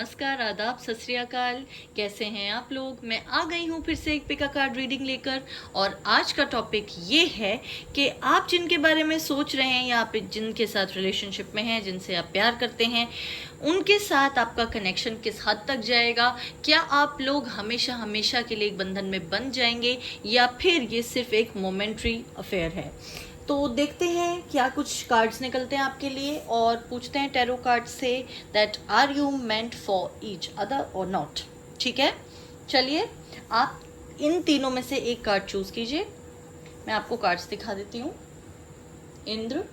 नमस्कार, आदाब, सत श्री अकाल। कैसे हैं आप लोग? मैं आ गई हूँ फिर से एक पिका कार्ड रीडिंग लेकर। और आज का टॉपिक ये है कि आप जिनके बारे में सोच रहे हैं या आप जिनके साथ रिलेशनशिप में हैं, जिनसे आप प्यार करते हैं, उनके साथ आपका कनेक्शन किस हद तक जाएगा। क्या आप लोग हमेशा हमेशा के लिए एक बंधन में बंध जाएंगे या फिर ये सिर्फ एक मोमेंट्री अफेयर है। तो देखते हैं क्या कुछ कार्ड्स निकलते हैं आपके लिए और पूछते हैं टैरो कार्ड से that are you meant for each other और नॉट। ठीक है, चलिए आप इन तीनों में से एक कार्ड चूज कीजिए। मैं आपको कार्ड्स दिखा देती हूँ। इंद्र,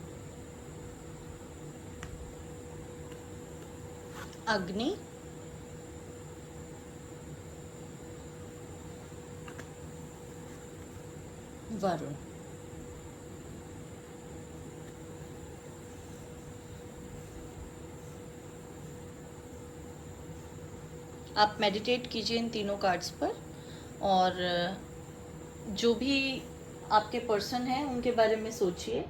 अग्नि, वरुण। आप मेडिटेट कीजिए इन तीनों कार्ड्स पर और जो भी आपके पर्सन हैं उनके बारे में सोचिए,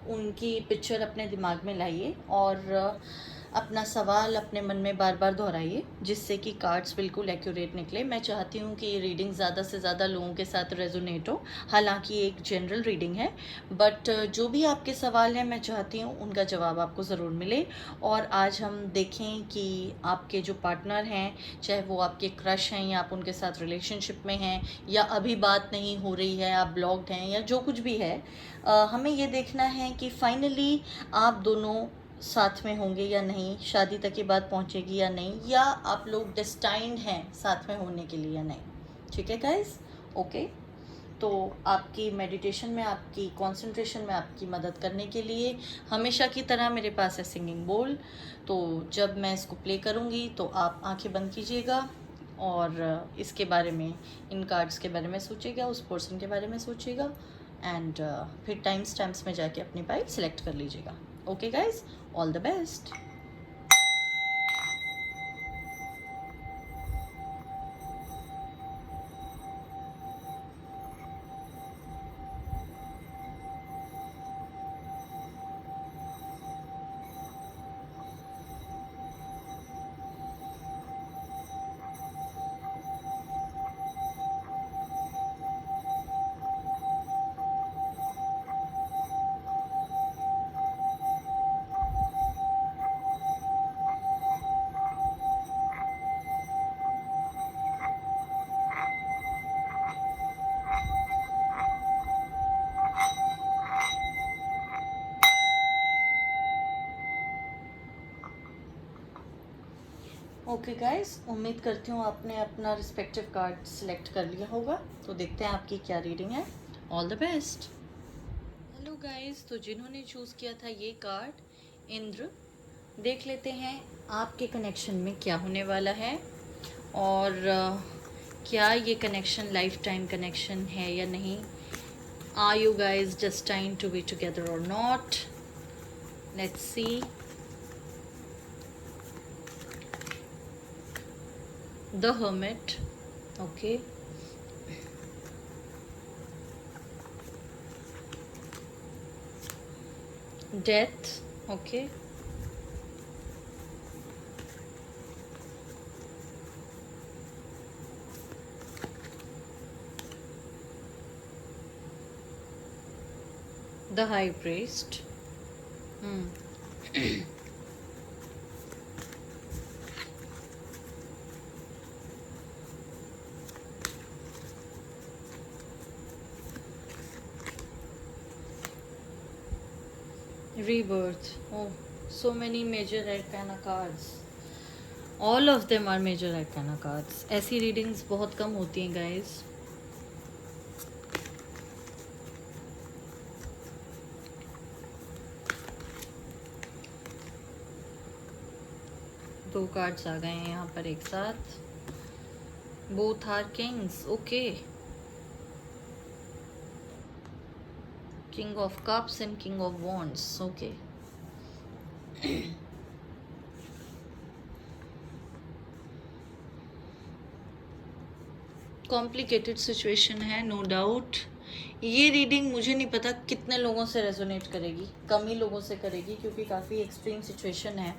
उनकी पिक्चर अपने दिमाग में लाइए और अपना सवाल अपने मन में बार बार दोहराइए जिससे कि कार्ड्स बिल्कुल एक्यूरेट निकले। मैं चाहती हूँ कि ये रीडिंग ज़्यादा से ज़्यादा लोगों के साथ रेजोनेट हो। हालांकि एक जनरल रीडिंग है, बट जो भी आपके सवाल हैं मैं चाहती हूँ उनका जवाब आपको ज़रूर मिले। और आज हम देखें कि आपके जो पार्टनर हैं, चाहे वो आपके क्रश हैं या आप उनके साथ रिलेशनशिप में हैं या अभी बात नहीं हो रही है, आप ब्लॉक्ड हैं या जो कुछ भी है, हमें ये देखना है कि फाइनली आप दोनों साथ में होंगे या नहीं, शादी तक की बात पहुंचेगी या नहीं, या आप लोग डेस्टाइंड हैं साथ में होने के लिए या नहीं। ठीक है गाइस, ओके। तो आपकी मेडिटेशन में, आपकी कंसंट्रेशन में आपकी मदद करने के लिए हमेशा की तरह मेरे पास है सिंगिंग बोल। तो जब मैं इसको प्ले करूँगी तो आप आंखें बंद कीजिएगा और इसके बारे में, इन कार्ड्स के बारे में सोचिएगा, उस पर्सन के बारे में सोचिएगा एंड फिर टाइम स्टैम्प्स में जाके अपनी बाइक सेलेक्ट कर लीजिएगा। Okay guys, all the best. Okay guys, उम्मीद करती हूँ आपने अपना रिस्पेक्टिव कार्ड सिलेक्ट कर लिया होगा। तो देखते हैं आपकी क्या रीडिंग है। All the best. Hello guys, तो जिन्होंने चूज़ किया था ये कार्ड इंद्र, देख लेते हैं आपके कनेक्शन में क्या होने वाला है और क्या ये कनेक्शन लाइफ टाइम कनेक्शन है या नहीं। Are you guys destined to be together और not. Let's see. The Hermit, okay. Death, okay. The High Priest. Rebirth. Oh, so many major arcana cards. All of them are major arcana cards. ऐसी readings बहुत कम होती हैं guys. दो cards आ गए हैं यहाँ पर एक साथ। Both are kings, okay. King of Cups and King of Wands, okay. Complicated situation है, नो डाउट। ये रीडिंग मुझे नहीं पता कितने लोगों से रेजोनेट करेगी, कम ही लोगों से करेगी क्योंकि काफ़ी एक्सट्रीम सिचुएशन है।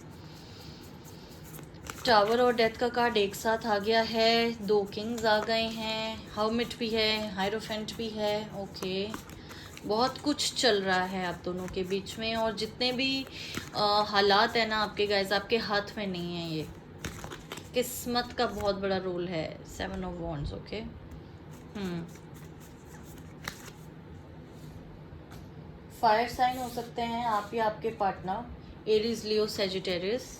टावर और डेथ का कार्ड एक साथ आ गया है, 2 किंग्स आ गए हैं, हर्मिट भी है, हायरोफेंट भी है। ओके, बहुत कुछ चल रहा है आप दोनों के बीच में, और जितने भी हालात है ना आपके गाइस, आपके हाथ में नहीं है। ये किस्मत का बहुत बड़ा रोल है। 7 of wands. Okay, fire sign हो सकते हैं आप या आपके partner, Aries, Leo, Sagittarius.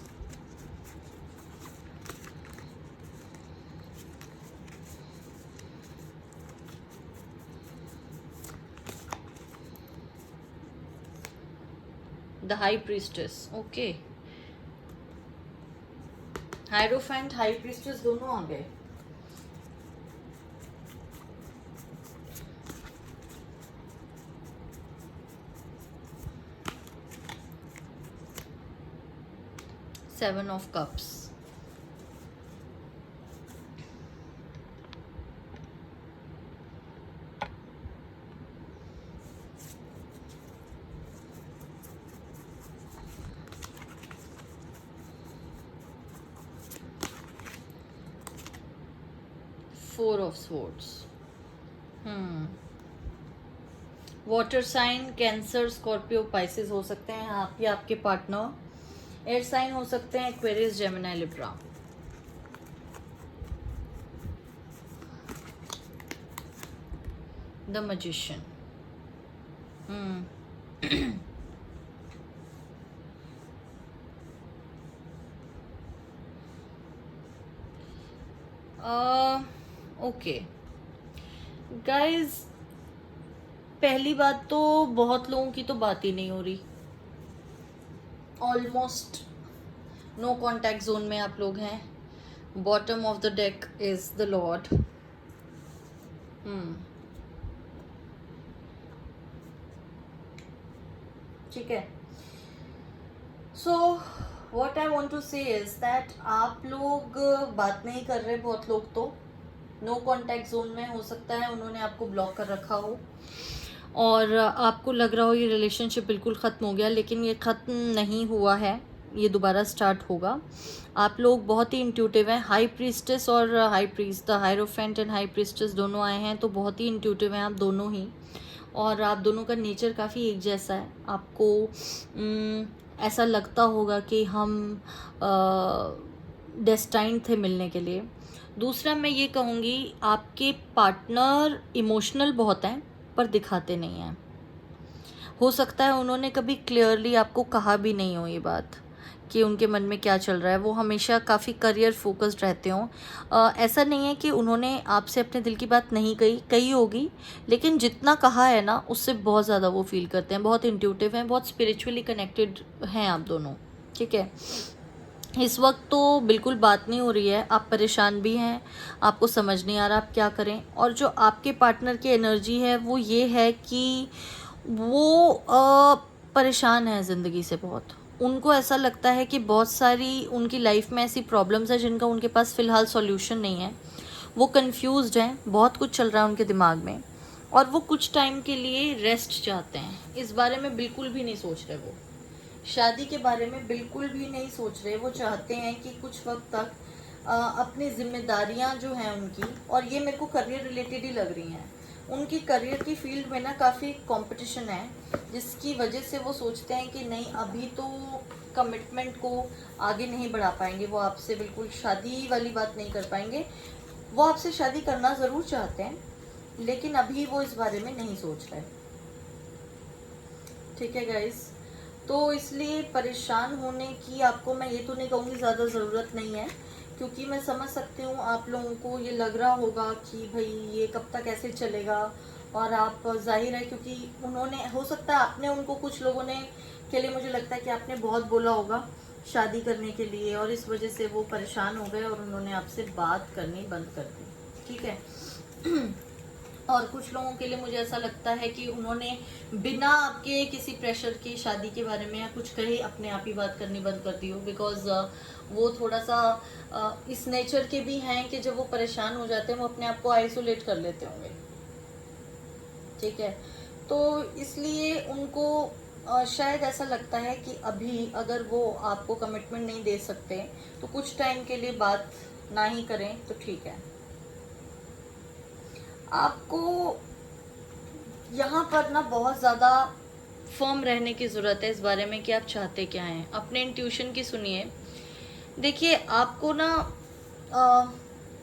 The high priestess. Okay, hierophant, high priestess दोनों आ गए। Seven of cups. Four of swords. Water sign, cancer, Scorpio, Pisces हो सकते हैं आप या आपके पार्टनर। एयर साइन हो सकते हैं Aquarius, Gemini, Libra. The magician. Okay guys, पहली बात तो बहुत लोगों की तो बात ही नहीं हो रही। ऑलमोस्ट नो कॉन्टैक्ट जोन में आप लोग हैं। Bottom of the deck is the lord. ठीक है, so what I want to say is that आप लोग बात नहीं कर रहे। बहुत लोग तो नो कॉन्टैक्ट जोन में, हो सकता है उन्होंने आपको ब्लॉक कर रखा हो और आपको लग रहा हो ये रिलेशनशिप बिल्कुल ख़त्म हो गया, लेकिन ये ख़त्म नहीं हुआ है, ये दोबारा स्टार्ट होगा। आप लोग बहुत ही इंट्यूटिव हैं। हाई प्रीस्टेस और high priest, the hierophant and high priestess दोनों आए हैं, तो बहुत ही इंट्यूटिव हैं आप दोनों ही, और आप दोनों का नेचर काफ़ी एक जैसा है। आपको ऐसा लगता होगा कि हम डेस्टाइंड थे मिलने के लिए। दूसरा मैं ये कहूँगी, आपके पार्टनर इमोशनल बहुत हैं पर दिखाते नहीं हैं। हो सकता है उन्होंने कभी क्लियरली आपको कहा भी नहीं हो ये बात कि उनके मन में क्या चल रहा है। वो हमेशा काफ़ी करियर फोकस्ड रहते हों। ऐसा नहीं है कि उन्होंने आपसे अपने दिल की बात नहीं कही होगी, लेकिन जितना कहा है ना उससे बहुत ज़्यादा वो फील करते हैं। बहुत इंट्यूटिव हैं, बहुत स्पिरिचुअली कनेक्टेड हैं आप दोनों। ठीक है, इस वक्त तो बिल्कुल बात नहीं हो रही है, आप परेशान भी हैं, आपको समझ नहीं आ रहा आप क्या करें। और जो आपके पार्टनर की एनर्जी है वो ये है कि वो परेशान है ज़िंदगी से बहुत। उनको ऐसा लगता है कि बहुत सारी उनकी लाइफ में ऐसी प्रॉब्लम्स हैं जिनका उनके पास फ़िलहाल सॉल्यूशन नहीं है। वो कंफ्यूज्ड हैं, बहुत कुछ चल रहा है उनके दिमाग में, और वो कुछ टाइम के लिए रेस्ट चाहते हैं। इस बारे में बिल्कुल भी नहीं सोच रहे, वो शादी के बारे में बिल्कुल भी नहीं सोच रहे। वो चाहते हैं कि कुछ वक्त तक अपनी जिम्मेदारियां जो हैं उनकी, और ये मेरे को करियर रिलेटेड ही लग रही हैं, उनकी करियर की फील्ड में ना काफ़ी कंपटीशन है, जिसकी वजह से वो सोचते हैं कि नहीं अभी तो कमिटमेंट को आगे नहीं बढ़ा पाएंगे। वो आपसे बिल्कुल शादी वाली बात नहीं कर पाएंगे। वो आपसे शादी करना ज़रूर चाहते हैं, लेकिन अभी वो इस बारे में नहीं सोच रहे। ठीक है गाइस, तो इसलिए परेशान होने की आपको मैं ये तो नहीं कहूँगी ज़्यादा ज़रूरत नहीं है, क्योंकि मैं समझ सकती हूँ आप लोगों को ये लग रहा होगा कि भाई ये कब तक ऐसे चलेगा। और आप जाहिर है, क्योंकि उन्होंने, हो सकता है आपने उनको, कुछ लोगों ने के लिए मुझे लगता है कि आपने बहुत बोला होगा शादी करने के लिए, और इस वजह से वो परेशान हो गए और उन्होंने आपसे बात करनी बंद कर दी। ठीक है और कुछ लोगों के लिए मुझे ऐसा लगता है कि उन्होंने बिना आपके किसी प्रेशर के शादी के बारे में या कुछ कहे अपने आप ही बात करनी बंद कर दी हो। बिकॉज वो थोड़ा सा इस नेचर के भी हैं कि जब वो परेशान हो जाते हैं वो अपने आप को आइसोलेट कर लेते होंगे। ठीक है, तो इसलिए उनको शायद ऐसा लगता है कि अभी अगर वो आपको कमिटमेंट नहीं दे सकते तो कुछ टाइम के लिए बात ना ही करें तो ठीक है। आपको यहाँ पर ना बहुत ज़्यादा फर्म रहने की ज़रूरत है इस बारे में कि आप चाहते क्या हैं। अपने इंट्यूशन की सुनिए। देखिए आपको ना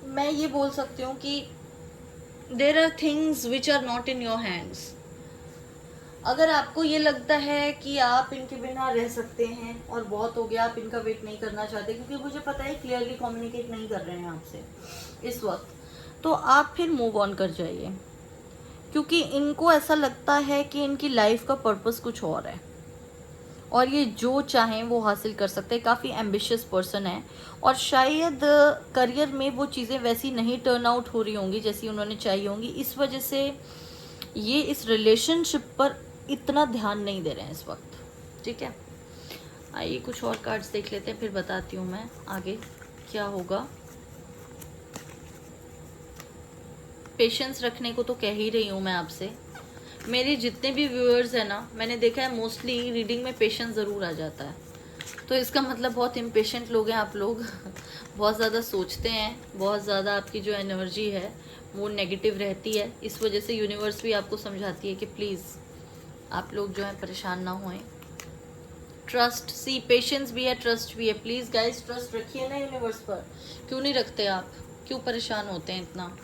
मैं ये बोल सकती हूँ कि there are things which are not in your hands. अगर आपको ये लगता है कि आप इनके बिना रह सकते हैं और बहुत हो गया, आप इनका वेट नहीं करना चाहते, क्योंकि मुझे पता है क्लियरली कम्युनिकेट नहीं कर रहे हैं आपसे इस वक्त, तो आप फिर मूव ऑन कर जाइए। क्योंकि इनको ऐसा लगता है कि इनकी लाइफ का पर्पस कुछ और है और ये जो चाहें वो हासिल कर सकते हैं। काफ़ी एम्बिशियस पर्सन है और शायद करियर में वो चीज़ें वैसी नहीं टर्न आउट हो रही होंगी जैसी उन्होंने चाहिए होंगी। इस वजह से ये इस रिलेशनशिप पर इतना ध्यान नहीं दे रहे हैं इस वक्त। ठीक है, आइए कुछ और कार्ड्स देख लेते हैं, फिर बताती हूँ मैं आगे क्या होगा। पेशेंस रखने को तो कह ही रही हूँ मैं आपसे। मेरे जितने भी व्यूअर्स हैं ना, मैंने देखा है मोस्टली रीडिंग में पेशेंस ज़रूर आ जाता है, तो इसका मतलब बहुत इम्पेशेंट लोग हैं आप लोग। बहुत ज़्यादा सोचते हैं, बहुत ज़्यादा आपकी जो एनर्जी है वो नेगेटिव रहती है। इस वजह से यूनिवर्स भी आपको समझाती है कि प्लीज़ आप लोग जो है परेशान ना होएं। ट्रस्ट, सी पेशेंस भी है, ट्रस्ट भी है। प्लीज़ गाइस ट्रस्ट रखिए ना यूनिवर्स पर। क्यों नहीं रखते आप? क्यों परेशान होते हैं इतना?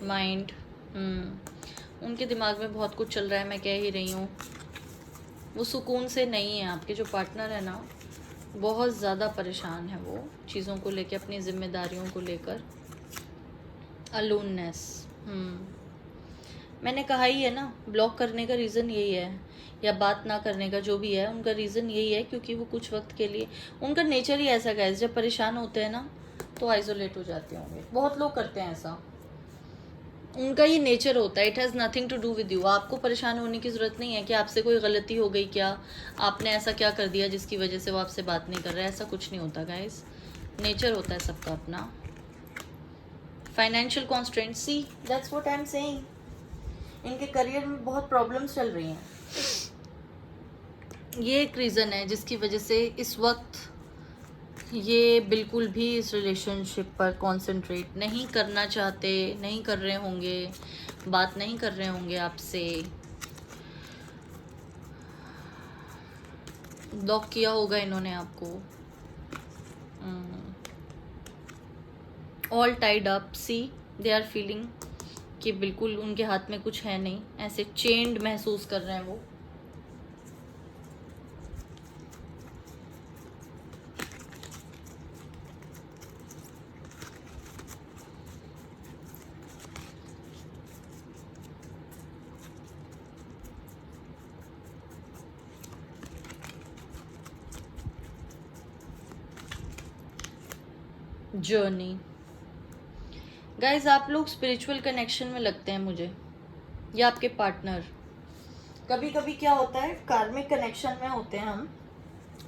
माइंड, उनके दिमाग में बहुत कुछ चल रहा है, मैं कह ही रही हूँ। वो सुकून से नहीं है। आपके जो पार्टनर है ना, बहुत ज़्यादा परेशान है वो चीज़ों को लेकर, अपनी जिम्मेदारियों को लेकर। अलोननेस, मैंने कहा ही है ना, ब्लॉक करने का रीज़न यही है, या बात ना करने का जो भी है उनका रीज़न यही है, क्योंकि वो कुछ वक्त के लिए, उनका नेचर ही ऐसा गाइस, जब परेशान होते हैं ना तो आइसोलेट हो जाते होंगे। बहुत लोग करते हैं ऐसा, उनका ये नेचर होता है। It has nothing to do with you. आपको परेशान होने की ज़रूरत नहीं है कि आपसे कोई गलती हो गई, क्या आपने ऐसा क्या कर दिया जिसकी वजह से वो आपसे बात नहीं कर रहा है। ऐसा कुछ नहीं होता गाइस, नेचर होता है सबका अपना। Financial constraint, see that's what I am saying. इनके करियर में बहुत प्रॉब्लम्स चल रही हैं। ये एक रीज़न है जिसकी वजह से इस वक्त ये बिल्कुल भी इस रिलेशनशिप पर कंसंट्रेट नहीं करना चाहते, नहीं कर रहे होंगे, बात नहीं कर रहे होंगे आपसे। ब्लॉक किया होगा इन्होंने आपको। All tied up, see they are feeling कि बिल्कुल उनके हाथ में कुछ है नहीं, ऐसे चेन्ड महसूस कर रहे हैं वो। जर्नी, गाइज आप लोग स्पिरिचुअल कनेक्शन में लगते हैं मुझे, या आपके पार्टनर। कभी कभी क्या होता है, कार्मिक कनेक्शन में होते हैं हम,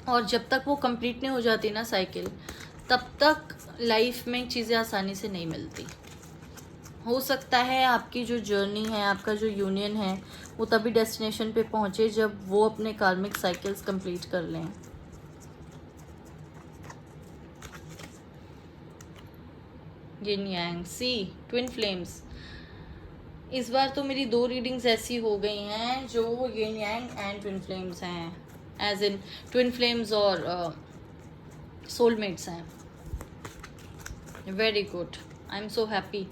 और जब तक वो कंप्लीट नहीं हो जाती ना साइकिल, तब तक लाइफ में चीज़ें आसानी से नहीं मिलती। हो सकता है आपकी जो जर्नी है, आपका जो यूनियन है, वो तभी डेस्टिनेशन पे पहुँचे जब वो अपने कार्मिक साइकिल्स कंप्लीट कर लें। यिन यांग, सी ट्विन फ्लेम्स। इस बार तो मेरी 2 रीडिंग्स ऐसी हो गई हैं जो यिन यांग एंड ट्विन फ्लेम्स हैं, एज इन ट्विन फ्लेम्स और सोलमेट्स हैं। Very good, I am so happy.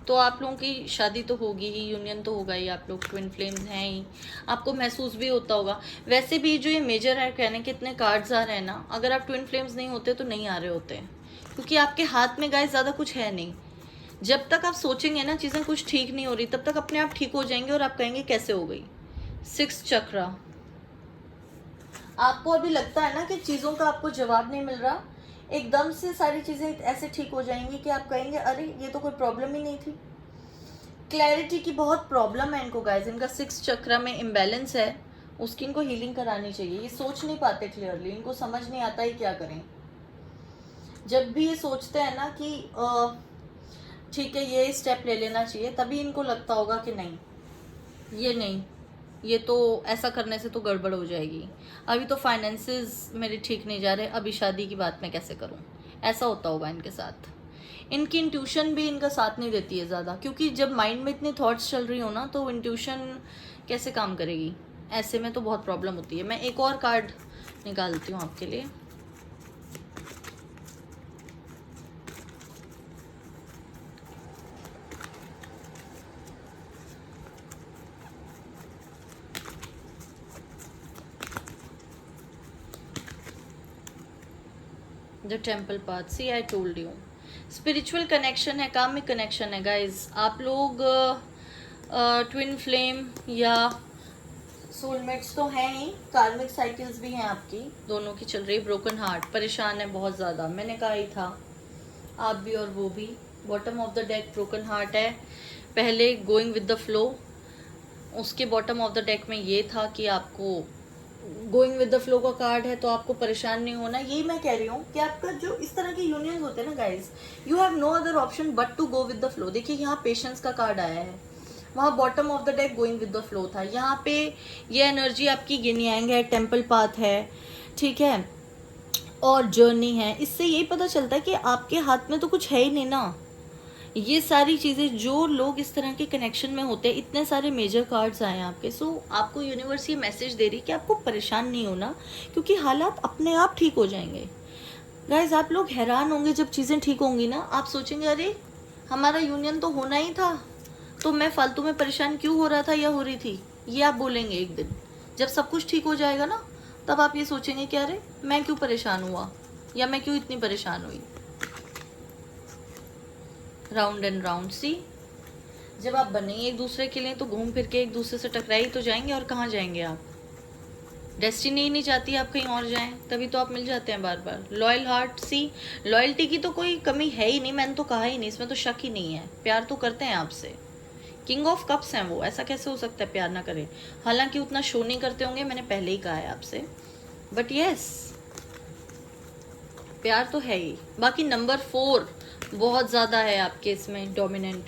तो आप लोगों की शादी तो होगी ही, यूनियन तो होगा ही, आप लोग ट्विन फ्लेम्स हैं ही, आपको महसूस भी होता होगा। वैसे भी जो ये मेजर है, कहने के इतने कार्ड्स आ रहे हैं ना, अगर आप ट्विन फ्लेम्स नहीं होते तो नहीं आ रहे होते, क्योंकि आपके हाथ में गाइस ज़्यादा कुछ है नहीं। जब तक आप सोचेंगे ना चीज़ें कुछ ठीक नहीं हो रही, तब तक अपने आप ठीक हो जाएंगे और आप कहेंगे कैसे हो गई। 6 चक्रा, आपको अभी लगता है ना कि चीज़ों का आपको जवाब नहीं मिल रहा, एकदम से सारी चीज़ें ऐसे ठीक हो जाएंगी कि आप कहेंगे अरे ये तो कोई प्रॉब्लम ही नहीं थी। क्लैरिटी की बहुत प्रॉब्लम है इनको गाइस, इनका 6 चक्रा में इम्बैलेंस है, उसकी इनको हीलिंग करानी चाहिए। ये सोच नहीं पाते क्लियरली, इनको समझ नहीं आता ही क्या करें। जब भी ये सोचते हैं ना कि ठीक है ये स्टेप ले लेना चाहिए, तभी इनको लगता होगा कि नहीं, ये नहीं, ये तो ऐसा करने से तो गड़बड़ हो जाएगी, अभी तो फाइनेंसेस मेरे ठीक नहीं जा रहे, अभी शादी की बात मैं कैसे करूं, ऐसा होता होगा इनके साथ। इनकी इंट्यूशन भी इनका साथ नहीं देती है ज़्यादा, क्योंकि जब माइंड में इतनी थॉट्स चल रही हो ना, तो इंट्यूशन कैसे काम करेगी, ऐसे में तो बहुत प्रॉब्लम होती है। मैं एक और कार्ड निकालती हूँ आपके लिए। The temple path, see I told you, spiritual connection है, कामिक कनेक्शन है गाइज। आप लोग ट्विन फ्लेम या सोलमेट्स तो हैं ही, कार्मिक साइकिल्स भी हैं आपकी दोनों की चल रही। ब्रोकन हार्ट, परेशान है बहुत ज़्यादा, मैंने कहा ही था, आप भी और वो भी। Bottom of the deck broken heart है। पहले गोइंग विद द फ्लो, उसके बॉटम ऑफ द डेक में ये था कि आपको गोइंग विद द फ्लो का कार्ड है, तो आपको परेशान नहीं होना। यही मैं कह रही हूँ कि आपका जो इस तरह के यूनियन होते हैं ना guys, you have no other option but to go with the flow. देखिए यहाँ पेशेंस का कार्ड आया है, वहाँ bottom of the deck going with the flow था। यहाँ पे ये एनर्जी आपकी यिन यांग है, टेम्पल पाथ है, ठीक है, और जर्नी है। इससे यही पता चलता है कि आपके हाथ में तो कुछ है ही नहीं ना। ये सारी चीज़ें, जो लोग इस तरह के कनेक्शन में होते हैं, इतने सारे मेजर कार्ड्स आए हैं आपके, सो आपको यूनिवर्स ये मैसेज दे रही है कि आपको परेशान नहीं होना, क्योंकि हालात अपने आप ठीक हो जाएंगे। गाइज आप लोग हैरान होंगे जब चीज़ें ठीक होंगी ना, आप सोचेंगे अरे हमारा यूनियन तो होना ही था, तो मैं फालतू में परेशान क्यों हो रहा था या हो रही थी, ये आप बोलेंगे एक दिन। जब सब कुछ ठीक हो जाएगा ना, तब आप ये सोचेंगे कि अरे मैं क्यों परेशान हुआ, या मैं क्यों इतनी परेशान हुई। राउंड एंड राउंड, सी जब आप बने एक दूसरे के लिए, तो घूम फिर के एक दूसरे से टकरा ही तो जाएंगे, और कहाँ जाएंगे आप। डेस्टिनी ही नहीं चाहती आप कहीं और जाएं, तभी तो आप मिल जाते हैं बार बार। लॉयल हार्ट, सी लॉयल्टी की तो कोई कमी है ही नहीं, मैंने तो कहा ही नहीं, इसमें तो शक ही नहीं है, प्यार तो करते हैं आपसे। किंग ऑफ कप्स हैं वो, ऐसा कैसे हो सकता है प्यार ना करें। हालांकि उतना शो नहीं करते होंगे, मैंने पहले ही कहा है आपसे, बट यस प्यार तो है ही। बाकी नंबर 4 बहुत ज़्यादा है आपके इसमें डोमिनेंट।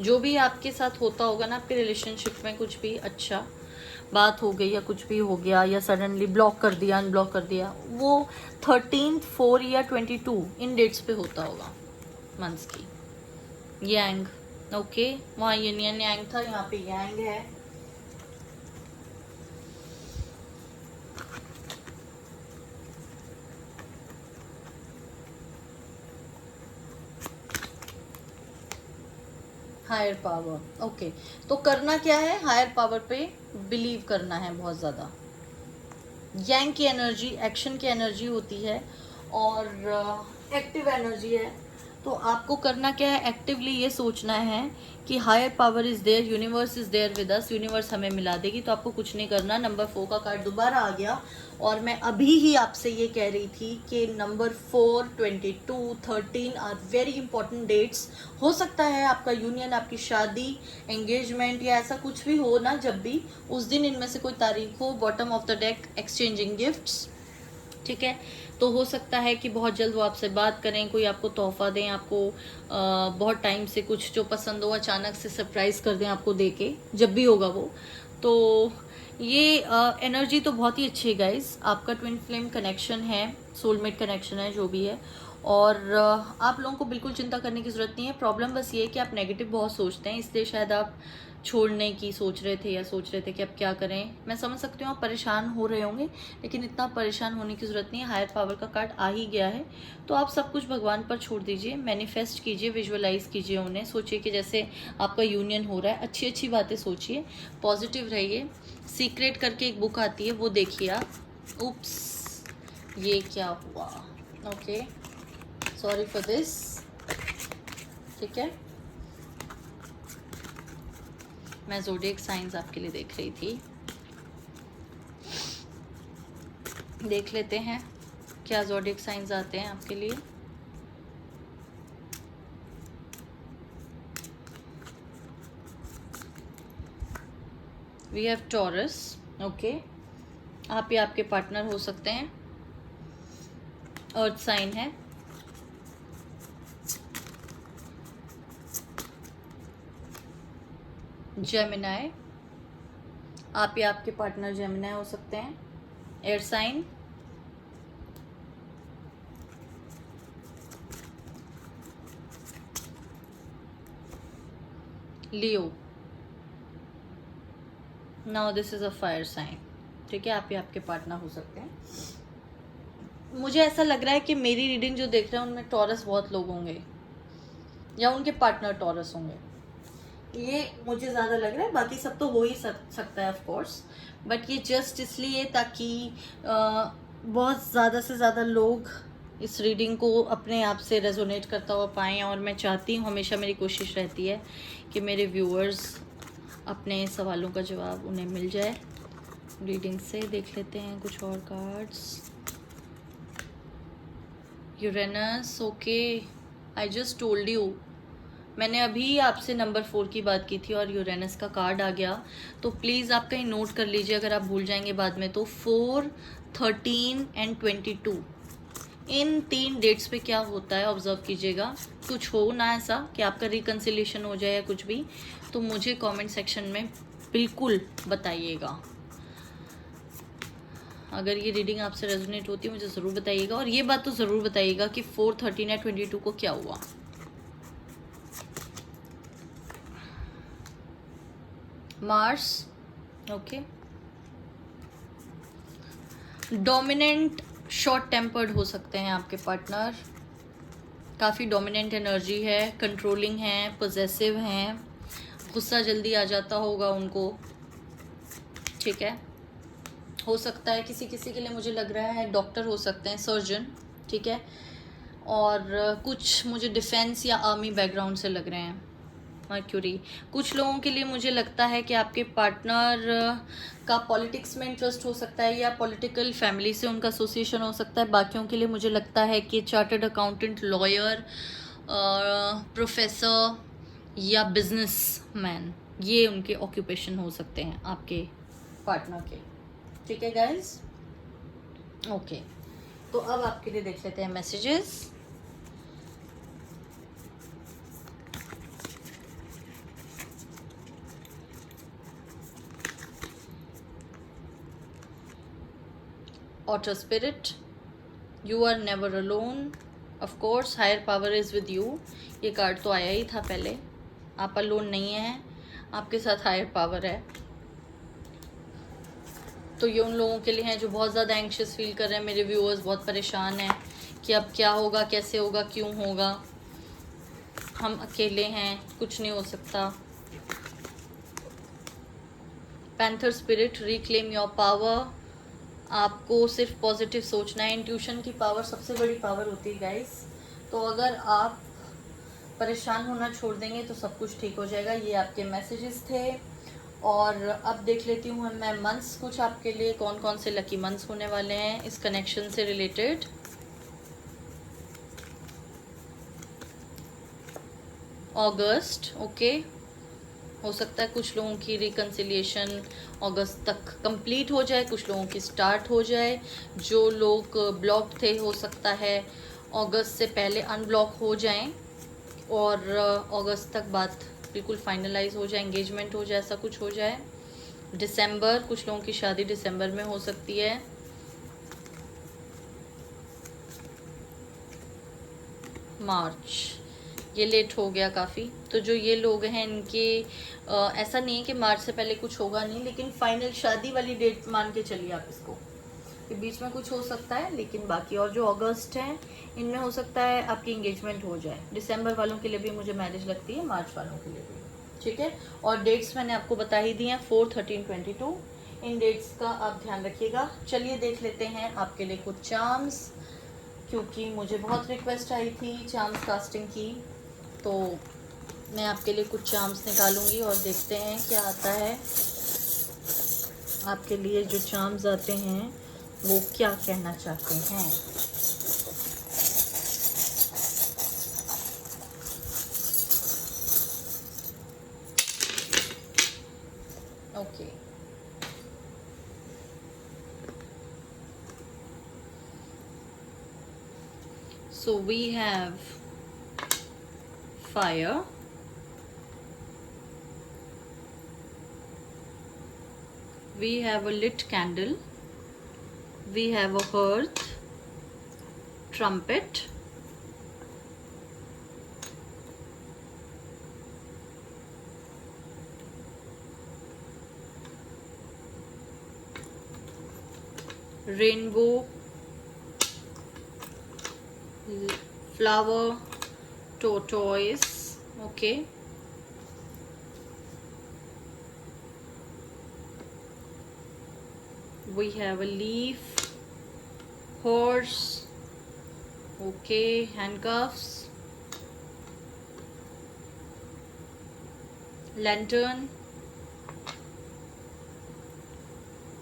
जो भी आपके साथ होता होगा ना, आपके रिलेशनशिप में कुछ भी अच्छा बात हो गई या कुछ भी हो गया, या सडनली ब्लॉक कर दिया, अनब्लॉक कर दिया, वो 13, 4 या 22 इन डेट्स पे होता होगा मंथ्स की। यांग, ओके, वहाँ यूनियन यांग था, यहाँ पे यांग है। हायर पावर, ओके, तो करना क्या है, हायर पावर पे बिलीव करना है बहुत ज़्यादा। यांग की एनर्जी एक्शन की एनर्जी होती है, और एक्टिव एनर्जी है। तो आपको करना क्या है, एक्टिवली ये सोचना है कि higher power is there, universe is there with us, universe हमें मिला देगी, तो आपको कुछ नहीं करना। नंबर 4 का कार्ड दोबारा आ गया, और मैं अभी ही आपसे ये कह रही थी कि number 4, 22, 13 are very important dates. हो सकता है आपका यूनियन, आपकी शादी, एंगेजमेंट या ऐसा कुछ भी हो ना, जब भी उस दिन इनमें से कोई तारीख हो। Bottom of the deck exchanging gifts, ठीक है, तो हो सकता है कि बहुत जल्द वो आपसे बात करें, कोई आपको तोहफा दें, आपको बहुत टाइम से कुछ जो पसंद हो अचानक से सरप्राइज़ कर दें आपको दे के, जब भी होगा वो। तो ये एनर्जी तो बहुत ही अच्छी है गाइज। आपका ट्विन फ्लेम कनेक्शन है, सोलमेट कनेक्शन है, जो भी है, और आप लोगों को बिल्कुल चिंता करने की ज़रूरत नहीं है। प्रॉब्लम बस ये है कि आप नेगेटिव बहुत सोचते हैं, इसलिए शायद आप छोड़ने की सोच रहे थे, या सोच रहे थे कि अब क्या करें। मैं समझ सकती हूँ आप परेशान हो रहे होंगे, लेकिन इतना परेशान होने की ज़रूरत नहीं है। हायर पावर का कार्ड आ ही गया है, तो आप सब कुछ भगवान पर छोड़ दीजिए, मैनिफेस्ट कीजिए, विजुअलाइज कीजिए उन्हें। सोचिए कि जैसे आपका यूनियन हो रहा है, अच्छी अच्छी बातें सोचिए, पॉजिटिव रहिए। सीक्रेट करके एक बुक आती है, वो देखिए आप। उप्स, ये क्या हुआ, ओके, सॉरी फॉर दिस, ठीक है। मैं ज़ोडिएक साइंस आपके लिए देख रही थी, देख लेते हैं क्या ज़ोडिएक साइंस आते हैं आपके लिए। वी हैव टॉरस, ओके, आप या आपके पार्टनर हो सकते हैं। अर्थ साइन है, जेमिनाई, आप या आपके पार्टनर जेमिनाई हो सकते हैं। Air sign, Leo. Now this is a fire sign, ठीक है, आप या आपके पार्टनर हो सकते हैं। मुझे ऐसा लग रहा है कि मेरी रीडिंग जो देख रहे हैं उनमें टॉरस बहुत लोग होंगे या उनके पार्टनर टॉरस होंगे, ये मुझे ज़्यादा लग रहा है। बाकी सब तो हो ही सकता है ऑफ कोर्स, बट ये जस्ट इसलिए ताकि बहुत ज़्यादा से ज़्यादा लोग इस रीडिंग को अपने आप से रेजोनेट करता हुआ पाएँ। और मैं चाहती हूँ, हमेशा मेरी कोशिश रहती है कि मेरे व्यूअर्स अपने सवालों का जवाब उन्हें मिल जाए रीडिंग से। देख लेते हैं कुछ और cards. Uranus, okay, I just told you, मैंने अभी आपसे नंबर 4 की बात की थी और यूरेनस का कार्ड आ गया। तो प्लीज़ आप कहीं नोट कर लीजिए, अगर आप भूल जाएंगे बाद में। तो 4, 13 एंड 22, इन 3 डेट्स पे क्या होता है ऑब्जर्व कीजिएगा। कुछ हो ना ऐसा कि आपका रिकन्सिलिएशन हो जाए या कुछ भी, तो मुझे कमेंट सेक्शन में बिल्कुल बताइएगा। अगर ये रीडिंग आपसे रेजोनेट होती है मुझे ज़रूर बताइएगा, और ये बात तो ज़रूर बताइएगा कि 4, 13 या 22 को क्या हुआ। Mars, okay, dominant short tempered हो सकते हैं आपके पार्टनर, काफ़ी डोमिनेंट एनर्जी है, कंट्रोलिंग है, पोजेसिव हैं, गुस्सा जल्दी आ जाता होगा उनको, ठीक है। हो सकता है किसी किसी के लिए मुझे लग रहा है डॉक्टर हो सकते हैं, सर्जन, ठीक है। और कुछ मुझे डिफेंस या आर्मी बैकग्राउंड से लग रहे हैं। मर्क्यूरी, कुछ लोगों के लिए मुझे लगता है कि आपके पार्टनर का पॉलिटिक्स में इंटरेस्ट हो सकता है या पॉलिटिकल फैमिली से उनका एसोसिएशन हो सकता है। बाकियों के लिए मुझे लगता है कि चार्टर्ड अकाउंटेंट, लॉयर, प्रोफेसर या बिजनेसमैन, ये उनके ऑक्यूपेशन हो सकते हैं आपके पार्टनर के, ठीक है गाइज। ओके, तो अब आपके लिए देख लेते हैं messages. Otter Spirit, you are never alone, of course higher power is with you। ये कार्ड तो आया ही था पहले, आप अलोन नहीं हैं, आपके साथ हायर पावर है। तो ये उन लोगों के लिए हैं जो बहुत ज़्यादा एंग्शियस फील कर रहे हैं। मेरे व्यूअर्स बहुत परेशान हैं कि अब क्या होगा, कैसे होगा, क्यों होगा, हम अकेले हैं, कुछ नहीं हो सकता। Panther spirit, reclaim your power, आपको सिर्फ पॉजिटिव सोचना है। इंट्यूशन की पावर सबसे बड़ी पावर होती है गाइस। तो अगर आप परेशान होना छोड़ देंगे तो सब कुछ ठीक हो जाएगा। ये आपके मैसेजेस थे। और अब देख लेती हूँ मैं मंथ्स कुछ आपके लिए, कौन कौन से लकी मंथ्स होने वाले हैं इस कनेक्शन से रिलेटेड। अगस्त, ओके, हो सकता है कुछ लोगों की रिकन्सिलिएशन अगस्त तक कंप्लीट हो जाए, कुछ लोगों की स्टार्ट हो जाए। जो लोग ब्लॉक थे हो सकता है अगस्त से पहले अनब्लॉक हो जाएं और अगस्त तक बात बिल्कुल फाइनलाइज हो जाए, एंगेजमेंट हो जाए, ऐसा कुछ हो जाए। दिसंबर, कुछ लोगों की शादी दिसंबर में हो सकती है। मार्च, ये लेट हो गया काफ़ी। तो जो ये लोग हैं इनके ऐसा नहीं है कि मार्च से पहले कुछ होगा नहीं, लेकिन फाइनल शादी वाली डेट मान के चलिए आप इसको, कि बीच में कुछ हो सकता है। लेकिन बाकी और जो अगस्त हैं इनमें हो सकता है आपकी इंगेजमेंट हो जाए। दिसंबर वालों के लिए भी मुझे मैरिज लगती है, मार्च वालों के लिए भी, ठीक है। और डेट्स मैंने आपको बता ही दी हैं, 4, 13, 22। इन डेट्स का आप ध्यान रखिएगा। चलिए देख लेते हैं आपके लिए कुछ चार्म्स, क्योंकि मुझे बहुत रिक्वेस्ट आई थी चार्म्स कास्टिंग की। तो मैं आपके लिए कुछ चार्म्स निकालूंगी और देखते हैं क्या आता है। आपके लिए जो चार्म्स आते हैं वो क्या कहना चाहते हैं। Okay, so we have fire, we have a lit candle, we have a hearth, trumpet, rainbow, flower, tortoise, okay, we have a leaf, horse, okay, handcuffs, lantern,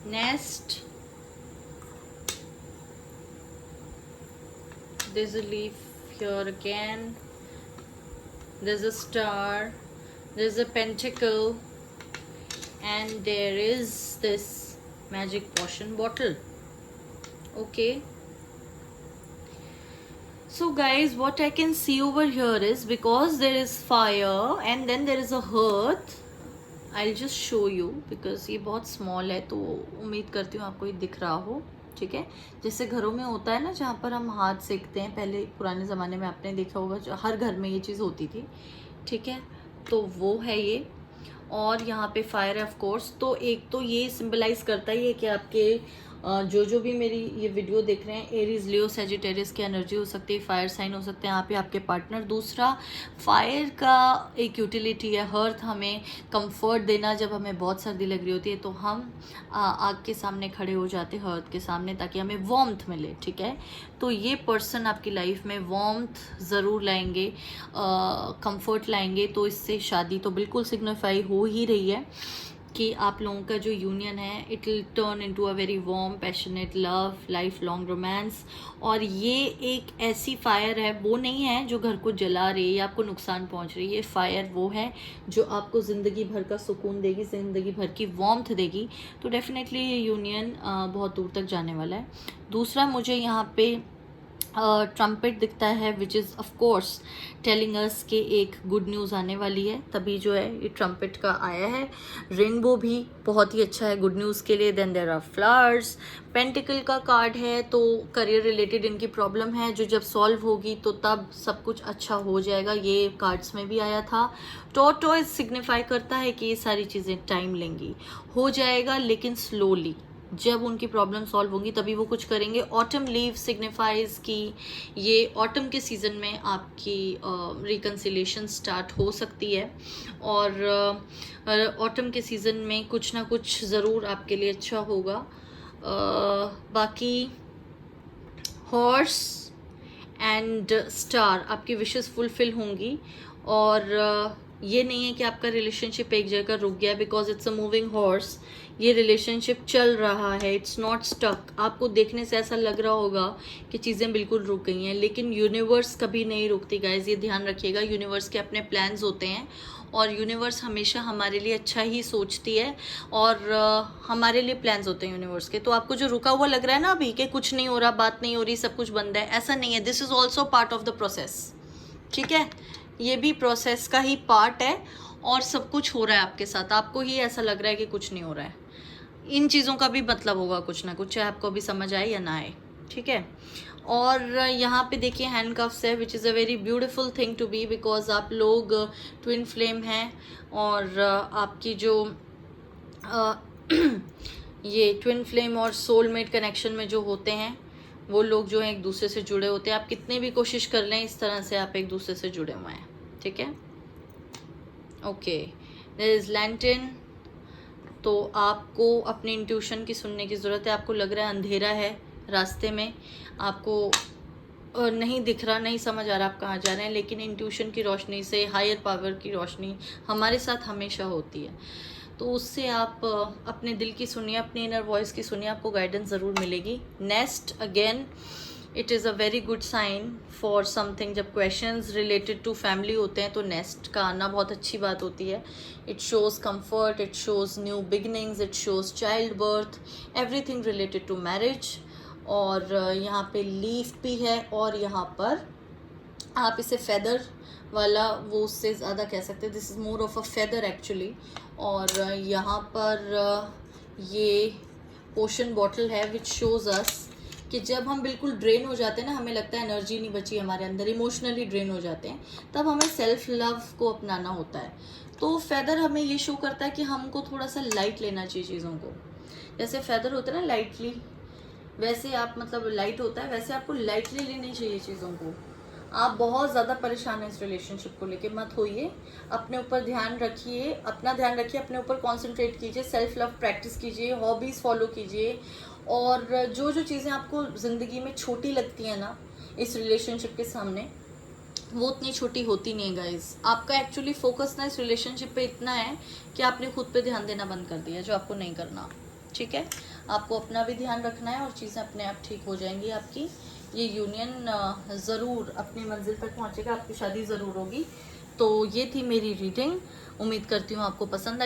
nest, there's a leaf here again, there's a star, there's a pentacle, and there is this magic potion bottle. Okay, so guys, what I can see over here is, because there is fire and then there is a hearth, I'll just show you because ये बहुत small है, तो उम्मीद करती हूँ आपको ये दिख रहा हो, ठीक है। जैसे घरों में होता है ना, जहाँ पर हम हाथ सेकते हैं, पहले पुराने ज़माने में आपने देखा होगा, जो हर घर में ये चीज़ होती थी, ठीक है, तो वो है ये। और यहाँ पे फायर है ऑफ कोर्स। तो एक तो ये सिंबलाइज करता ही है कि आपके जो भी मेरी ये वीडियो देख रहे हैं, एरीज, लियो, सजिटेरियस की एनर्जी हो सकती है, फायर साइन हो सकते हैं यहाँ पे आपके पार्टनर। दूसरा, फायर का एक यूटिलिटी है, हर्थ हमें कंफर्ट देना, जब हमें बहुत सर्दी लग रही होती है तो हम आग के सामने खड़े हो जाते हैं, हर्थ के सामने, ताकि हमें वार्मथ मिले, ठीक है। तो ये पर्सन आपकी लाइफ में वार्मथ ज़रूर लाएंगे, कंफर्ट लाएंगे, तो इससे शादी तो बिल्कुल सिग्निफाई हो ही रही है कि आप लोगों का जो यूनियन है, it will turn into a very warm, passionate love, life long romance. और ये एक ऐसी फायर है, वो नहीं है जो घर को जला रही है या आपको नुकसान पहुंच रही है। ये फायर वो है जो आपको ज़िंदगी भर का सुकून देगी, ज़िंदगी भर की वार्मथ देगी। तो डेफिनेटली ये यूनियन बहुत दूर तक जाने वाला है। दूसरा, मुझे यहाँ पे ट्रम्पेट दिखता है, which is of course telling us कि एक गुड न्यूज़ आने वाली है, तभी जो है ये ट्रम्पेट का आया है। रेनबो भी बहुत ही अच्छा है गुड न्यूज़ के लिए। Then there are flowers, pentacle का कार्ड है, तो करियर रिलेटेड इनकी प्रॉब्लम है, जो जब सॉल्व होगी तो तब सब कुछ अच्छा हो जाएगा, ये कार्ड्स में भी आया था। टॉर्टोइज सिग्निफाई करता है कि ये सारी चीज़ें टाइम लेंगी, हो जाएगा लेकिन स्लोली, जब उनकी प्रॉब्लम सॉल्व होंगी तभी वो कुछ करेंगे। ऑटम लीव सिग्निफाइज कि ये ऑटम के सीज़न में आपकी रिकन्सिलेशन स्टार्ट हो सकती है, और ऑटम के सीज़न में कुछ ना कुछ ज़रूर आपके लिए अच्छा होगा। बाकी हॉर्स एंड स्टार, आपकी विशेस फुलफिल होंगी। और ये नहीं है कि आपका रिलेशनशिप एक जगह रुक गया, because it's a moving horse. ये रिलेशनशिप चल रहा है, इट्स नॉट स्टक। आपको देखने से ऐसा लग रहा होगा कि चीज़ें बिल्कुल रुक गई हैं, लेकिन यूनिवर्स कभी नहीं रुकती गाइज, ये ध्यान रखिएगा। यूनिवर्स के अपने प्लान्स होते हैं, और यूनिवर्स हमेशा हमारे लिए अच्छा ही सोचती है, और हमारे लिए प्लान्स होते हैं यूनिवर्स के। तो आपको जो रुका हुआ लग रहा है ना अभी, कि कुछ नहीं हो रहा, बात नहीं हो रही, सब कुछ बंद है, ऐसा नहीं है। This is also part of the process, ठीक है। ये भी प्रोसेस का ही पार्ट है, और सब कुछ हो रहा है आपके साथ। आपको ही ऐसा लग रहा है कि कुछ नहीं हो रहा है, इन चीज़ों का भी मतलब होगा कुछ ना कुछ, चाहे आपको अभी समझ आए या ना आए, ठीक है। और यहाँ पे देखिए हैंडकफ्स है, which is a very beautiful thing to be, because आप लोग ट्विन फ्लेम हैं, और आपकी जो ये ट्विन फ्लेम और सोलमेट कनेक्शन में जो होते हैं, वो लोग जो हैं एक दूसरे से जुड़े होते हैं। आप कितने भी कोशिश कर लें, इस तरह से आप एक दूसरे से जुड़े हुए हैं, ठीक है। Okay, there is lantern. तो आपको अपनी इंट्यूशन की सुनने की ज़रूरत है। आपको लग रहा है अंधेरा है रास्ते में, आपको नहीं दिख रहा, नहीं समझ आ रहा आप कहाँ जा रहे हैं, लेकिन इंट्यूशन की रोशनी से, हायर पावर की रोशनी हमारे साथ हमेशा होती है। तो उससे आप अपने दिल की सुनिए, अपनी इनर वॉइस की सुनिए, आपको गाइडेंस ज़रूर मिलेगी। Next, again it is a very good sign for something. जब क्वेश्चंस रिलेटेड टू फैमिली होते हैं तो नेस्ट का आना बहुत अच्छी बात होती है। It shows comfort, it shows new beginnings, it shows child birth, everything related to marriage. और यहाँ पे लीफ भी है, और यहाँ पर आप इसे फेदर वाला, वो उससे ज़्यादा कह सकते हैं, this is more of a feather actually. और यहाँ पर ये पोशन बॉटल है विच शोज अस कि जब हम बिल्कुल ड्रेन हो जाते हैं ना, हमें लगता है एनर्जी नहीं बची हमारे अंदर, इमोशनली ड्रेन हो जाते हैं, तब हमें सेल्फ लव को अपनाना होता है। तो फेदर हमें ये शो करता है कि हमको थोड़ा सा लाइट लेना चाहिए चीज़ों को। जैसे फेदर होता है ना लाइटली, वैसे आप मतलब लाइट होता है, वैसे आपको लाइटली लेनी चाहिए चीज़ों को। आप बहुत ज़्यादा परेशान हैं इस रिलेशनशिप को लेके, मत होइए। अपने ऊपर ध्यान रखिए, अपना ध्यान रखिए, अपने ऊपर कॉन्सेंट्रेट कीजिए, सेल्फ लव प्रैक्टिस कीजिए, हॉबीज़ फॉलो कीजिए। और जो जो चीज़ें आपको ज़िंदगी में छोटी लगती हैं ना इस रिलेशनशिप के सामने, वो उतनी छोटी होती नहीं है गाइज। आपका एक्चुअली फोकस ना इस रिलेशनशिप पे इतना है कि आपने खुद पे ध्यान देना बंद कर दिया, जो आपको नहीं करना। ठीक है, आपको अपना भी ध्यान रखना है और चीज़ें अपने आप ठीक हो जाएंगी आपकी। ये यूनियन ज़रूर अपनी मंजिल तक पहुंचेगा, आपकी शादी ज़रूर होगी। तो ये थी मेरी रीडिंग, उम्मीद करती हूँ आपको पसंद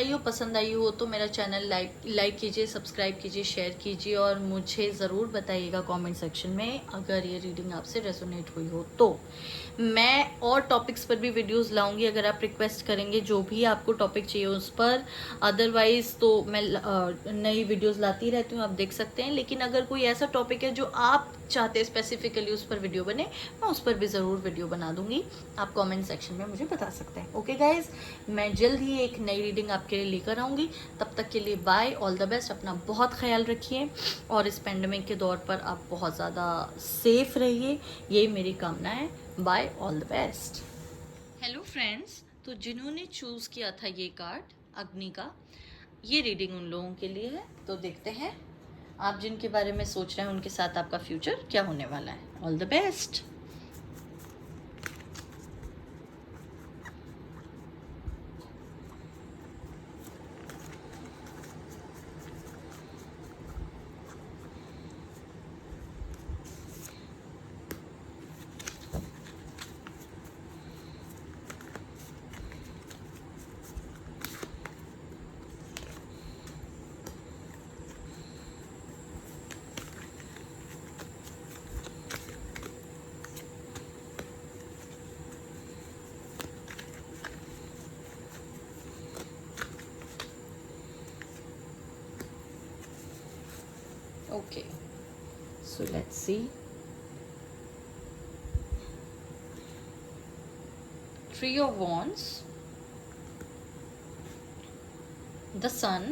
आई हो तो मेरा चैनल लाइक कीजिए, सब्सक्राइब कीजिए, शेयर कीजिए और मुझे ज़रूर बताइएगा कमेंट सेक्शन में अगर ये रीडिंग आपसे रेजोनेट हुई हो तो। मैं और टॉपिक्स पर भी वीडियोस लाऊंगी अगर आप रिक्वेस्ट करेंगे, जो भी आपको टॉपिक चाहिए उस पर। अदरवाइज़ तो मैं नई वीडियोस लाती रहती हूँ, आप देख सकते हैं। लेकिन अगर कोई ऐसा टॉपिक है जो आप चाहते हैं स्पेसिफिकली उस पर वीडियो बने, मैं उस पर भी ज़रूर वीडियो बना दूंगी। आप कमेंट सेक्शन में मुझे बता सकते हैं। ओके गाइज, मैं जल्द ही एक नई रीडिंग आपके लिए लेकर आऊँगी। तब तक के लिए बाय, ऑल द बेस्ट, अपना बहुत ख्याल रखिए और इस पेंडेमिक के दौर पर आप बहुत ज़्यादा सेफ रहिए, यही मेरी कामना है। Bye, all the best. Hello friends, तो जिन्होंने चूज़ किया था ये कार्ड अग्नि का, ये रीडिंग उन लोगों के लिए है। तो देखते हैं आप जिनके बारे में सोच रहे हैं उनके साथ आपका फ्यूचर क्या होने वाला है। All the best. Okay, so let's see. Three of Wands, the Sun,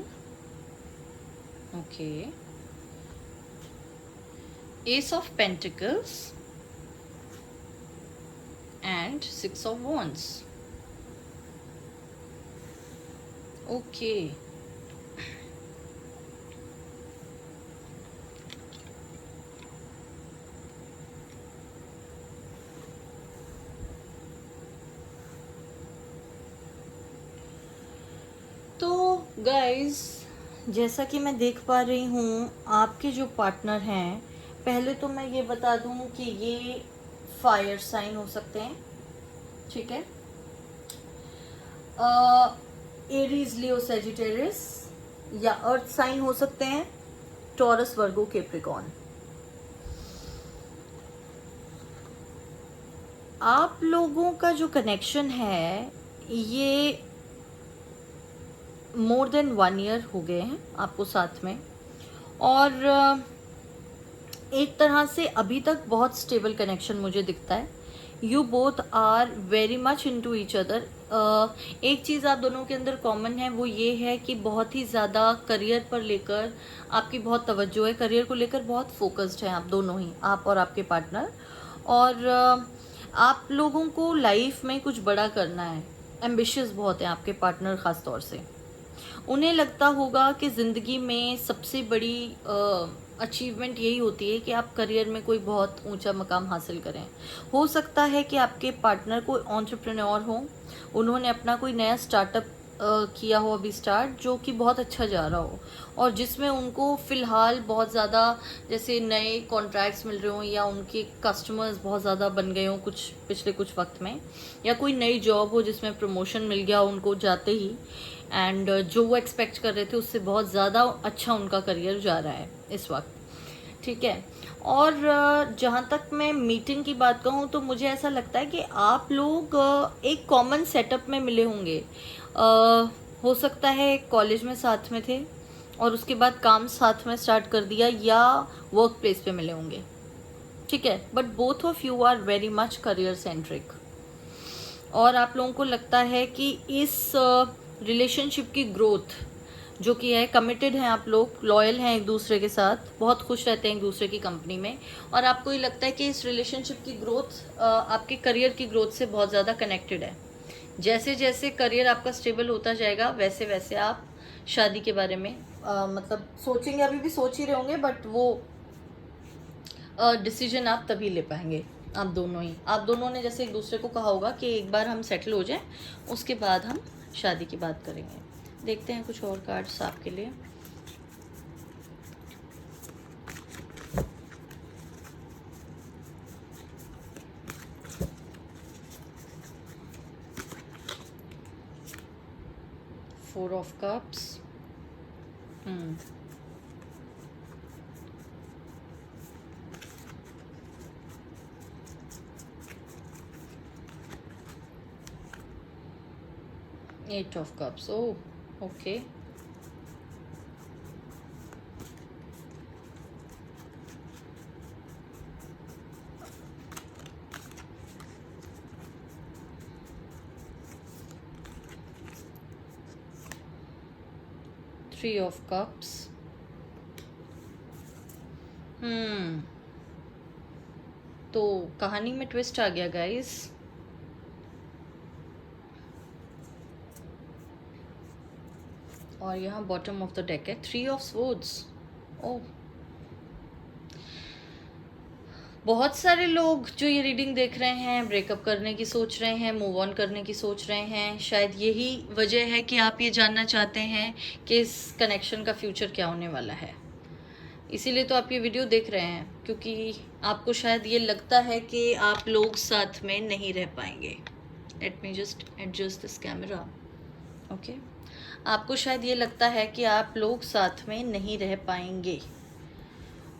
okay, Ace of Pentacles and Six of Wands. Okay. तो गाइस, जैसा कि मैं देख पा रही हूँ आपके जो पार्टनर हैं, पहले तो मैं ये बता दूँ कि ये फायर साइन हो सकते हैं, ठीक है। एरीज, लियो, सेजिटेरियस, या अर्थ साइन हो सकते हैं, टॉरस, वर्गो, कैप्रिकॉर्न। आप लोगों का जो कनेक्शन है ये मोर देन 1 ईयर हो गए हैं आपको साथ में, और एक तरह से अभी तक बहुत स्टेबल कनेक्शन मुझे दिखता है। You both are very much into each other. एक चीज़ आप दोनों के अंदर कॉमन है, वो ये है कि बहुत ही ज़्यादा करियर पर लेकर आपकी बहुत तवज्जो है, करियर को लेकर बहुत फोकस्ड है आप दोनों ही, आप और आपके पार्टनर। और आप लोगों को लाइफ में कुछ बड़ा करना है, एम्बिशियस बहुत है आपके पार्टनर ख़ास तौर से। उन्हें लगता होगा कि ज़िंदगी में सबसे बड़ी अचीवमेंट यही होती है कि आप करियर में कोई बहुत ऊंचा मकाम हासिल करें। हो सकता है कि आपके पार्टनर कोई एंटरप्रेन्योर हो, उन्होंने अपना कोई नया स्टार्टअप किया हो अभी स्टार्ट, जो कि बहुत अच्छा जा रहा हो और जिसमें उनको फ़िलहाल बहुत ज़्यादा जैसे नए कॉन्ट्रैक्ट्स मिल रहे हों या उनके कस्टमर्स बहुत ज़्यादा बन गए हों कुछ पिछले कुछ वक्त में, या कोई नई जॉब हो जिसमें प्रमोशन मिल गया हो उनको जाते ही, एंड जो वो एक्सपेक्ट कर रहे थे उससे बहुत ज़्यादा अच्छा उनका करियर जा रहा है इस वक्त, ठीक है। और जहाँ तक मैं मीटिंग की बात कहूँ तो मुझे ऐसा लगता है कि आप लोग एक कॉमन सेटअप में मिले होंगे। हो सकता है कॉलेज में साथ में थे और उसके बाद काम साथ में स्टार्ट कर दिया या वर्क प्लेस पे मिले होंगे, ठीक है, but both of you are very much career centric. और आप लोगों को लगता है कि इस रिलेशनशिप की ग्रोथ जो कि है, कमिटेड हैं आप लोग, लॉयल हैं एक दूसरे के साथ, बहुत खुश रहते हैं एक दूसरे की कंपनी में, और आपको ये लगता है कि इस रिलेशनशिप की ग्रोथ आपके करियर की ग्रोथ से बहुत ज़्यादा कनेक्टेड है। जैसे जैसे करियर आपका स्टेबल होता जाएगा वैसे वैसे आप शादी के बारे में मतलब सोचेंगे, अभी भी सोच ही रहे होंगे, बट वो डिसीजन आप तभी ले पाएंगे। आप दोनों ने जैसे एक दूसरे को कहा होगा कि एक बार हम सेटल हो जाएं, उसके बाद हम शादी की बात करेंगे। देखते हैं कुछ और कार्ड्स आपके लिए। Four of cups, 8 of cups. Oh, okay. Three of cups. तो कहानी में ट्विस्ट आ गया गाइस। और यहाँ बॉटम ऑफ द डेक है 3 ऑफ स्वॉर्ड्स। ओह, बहुत सारे लोग जो ये रीडिंग देख रहे हैं ब्रेकअप करने की सोच रहे हैं, मूव ऑन करने की सोच रहे हैं। शायद यही वजह है कि आप ये जानना चाहते हैं कि इस कनेक्शन का फ्यूचर क्या होने वाला है। इसीलिए तो आप ये वीडियो देख रहे हैं, क्योंकि आपको शायद ये लगता है कि आप लोग साथ में नहीं रह पाएंगे। Let me just adjust this camera. Okay, आपको शायद ये लगता है कि आप लोग साथ में नहीं रह पाएंगे,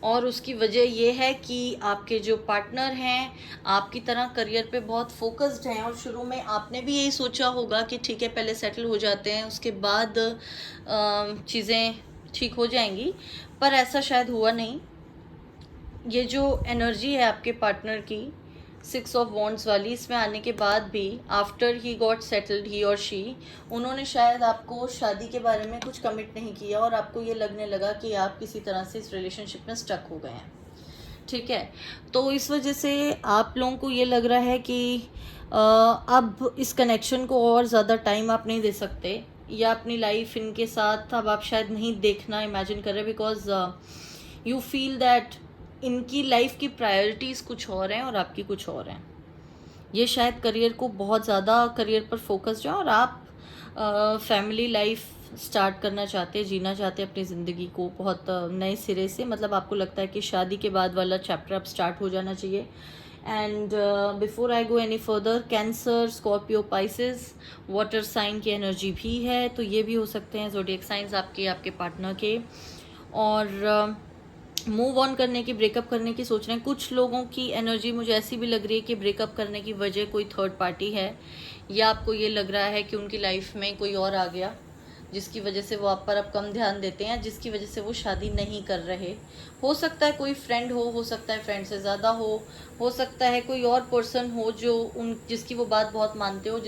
और उसकी वजह ये है कि आपके जो पार्टनर हैं आपकी तरह करियर पे बहुत फोकस्ड हैं, और शुरू में आपने भी यही सोचा होगा कि ठीक है पहले सेटल हो जाते हैं, उसके बाद चीज़ें ठीक हो जाएंगी, पर ऐसा शायद हुआ नहीं। ये जो एनर्जी है आपके पार्टनर की 6 ऑफ वॉन्ड्स वाली, इसमें आने के बाद भी आफ्टर ही गॉट सेटल्ड, ही और शी, उन्होंने शायद आपको शादी के बारे में कुछ कमिट नहीं किया, और आपको ये लगने लगा कि आप किसी तरह से इस रिलेशनशिप में स्टक हो गए हैं, ठीक है। तो इस वजह से आप लोगों को ये लग रहा है कि अब इस कनेक्शन को और ज़्यादा टाइम आप नहीं दे सकते, या अपनी लाइफ इनके साथ अब आप शायद नहीं देखना इमेजिन कर रहे, बिकॉज यू फील दैट इनकी लाइफ की प्रायोरिटीज़ कुछ और हैं और आपकी कुछ और हैं। ये शायद करियर को बहुत ज़्यादा करियर पर फोकस्ड है, और आप फैमिली लाइफ स्टार्ट करना चाहते हैं, जीना चाहते हैं अपनी ज़िंदगी को बहुत नए सिरे से। मतलब आपको लगता है कि शादी के बाद वाला चैप्टर अब स्टार्ट हो जाना चाहिए। And before I go any further, Cancer, Scorpio, Pisces, water sign की एनर्जी भी है, तो ये भी हो सकते हैं ज़ोडिएक साइंस आपके पार्टनर के। और मूव ऑन करने की, ब्रेकअप करने की सोच रहे हैं। कुछ लोगों की एनर्जी मुझे ऐसी भी लग रही है कि ब्रेकअप करने की वजह कोई थर्ड पार्टी है, या आपको ये लग रहा है कि उनकी लाइफ में कोई और आ गया जिसकी वजह से वो आप पर अब कम ध्यान देते हैं, जिसकी वजह से वो शादी नहीं कर रहे। हो सकता है कोई फ्रेंड हो सकता है फ्रेंड से ज़्यादा हो सकता है कोई और पर्सन हो जो जिसकी वो बात बहुत मानते हो,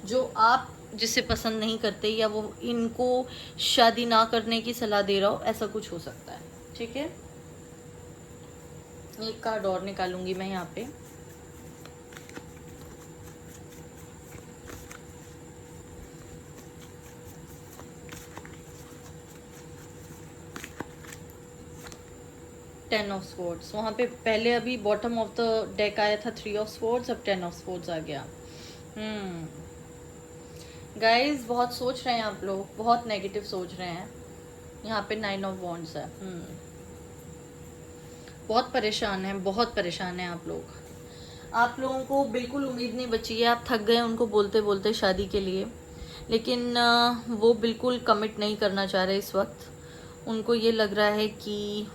जो आप जिसे पसंद नहीं करते, या वो इनको शादी ना करने की सलाह दे रहा हो, ऐसा कुछ हो सकता है, ठीक है। एक कार्ड और निकालूंगी मैं यहाँ पे। टेन ऑफ स्वॉर्ड्स, वहाँ पे पहले अभी बॉटम ऑफ द डेक आया था 3 ऑफ स्वॉर्ड्स, अब 10 ऑफ स्वॉर्ड्स आ गया। गाइस बहुत सोच रहे हैं आप लोग, बहुत नेगेटिव सोच रहे हैं। यहाँ पे 9 ऑफ वॉन्ड्स है। बहुत परेशान हैं आप लोग। आप लोगों को बिल्कुल उम्मीद नहीं बची है, आप थक गए उनको बोलते बोलते शादी के लिए, लेकिन वो बिल्कुल कमिट नहीं करना चाह रहे इस वक्त। उनको ये लग रहा है कि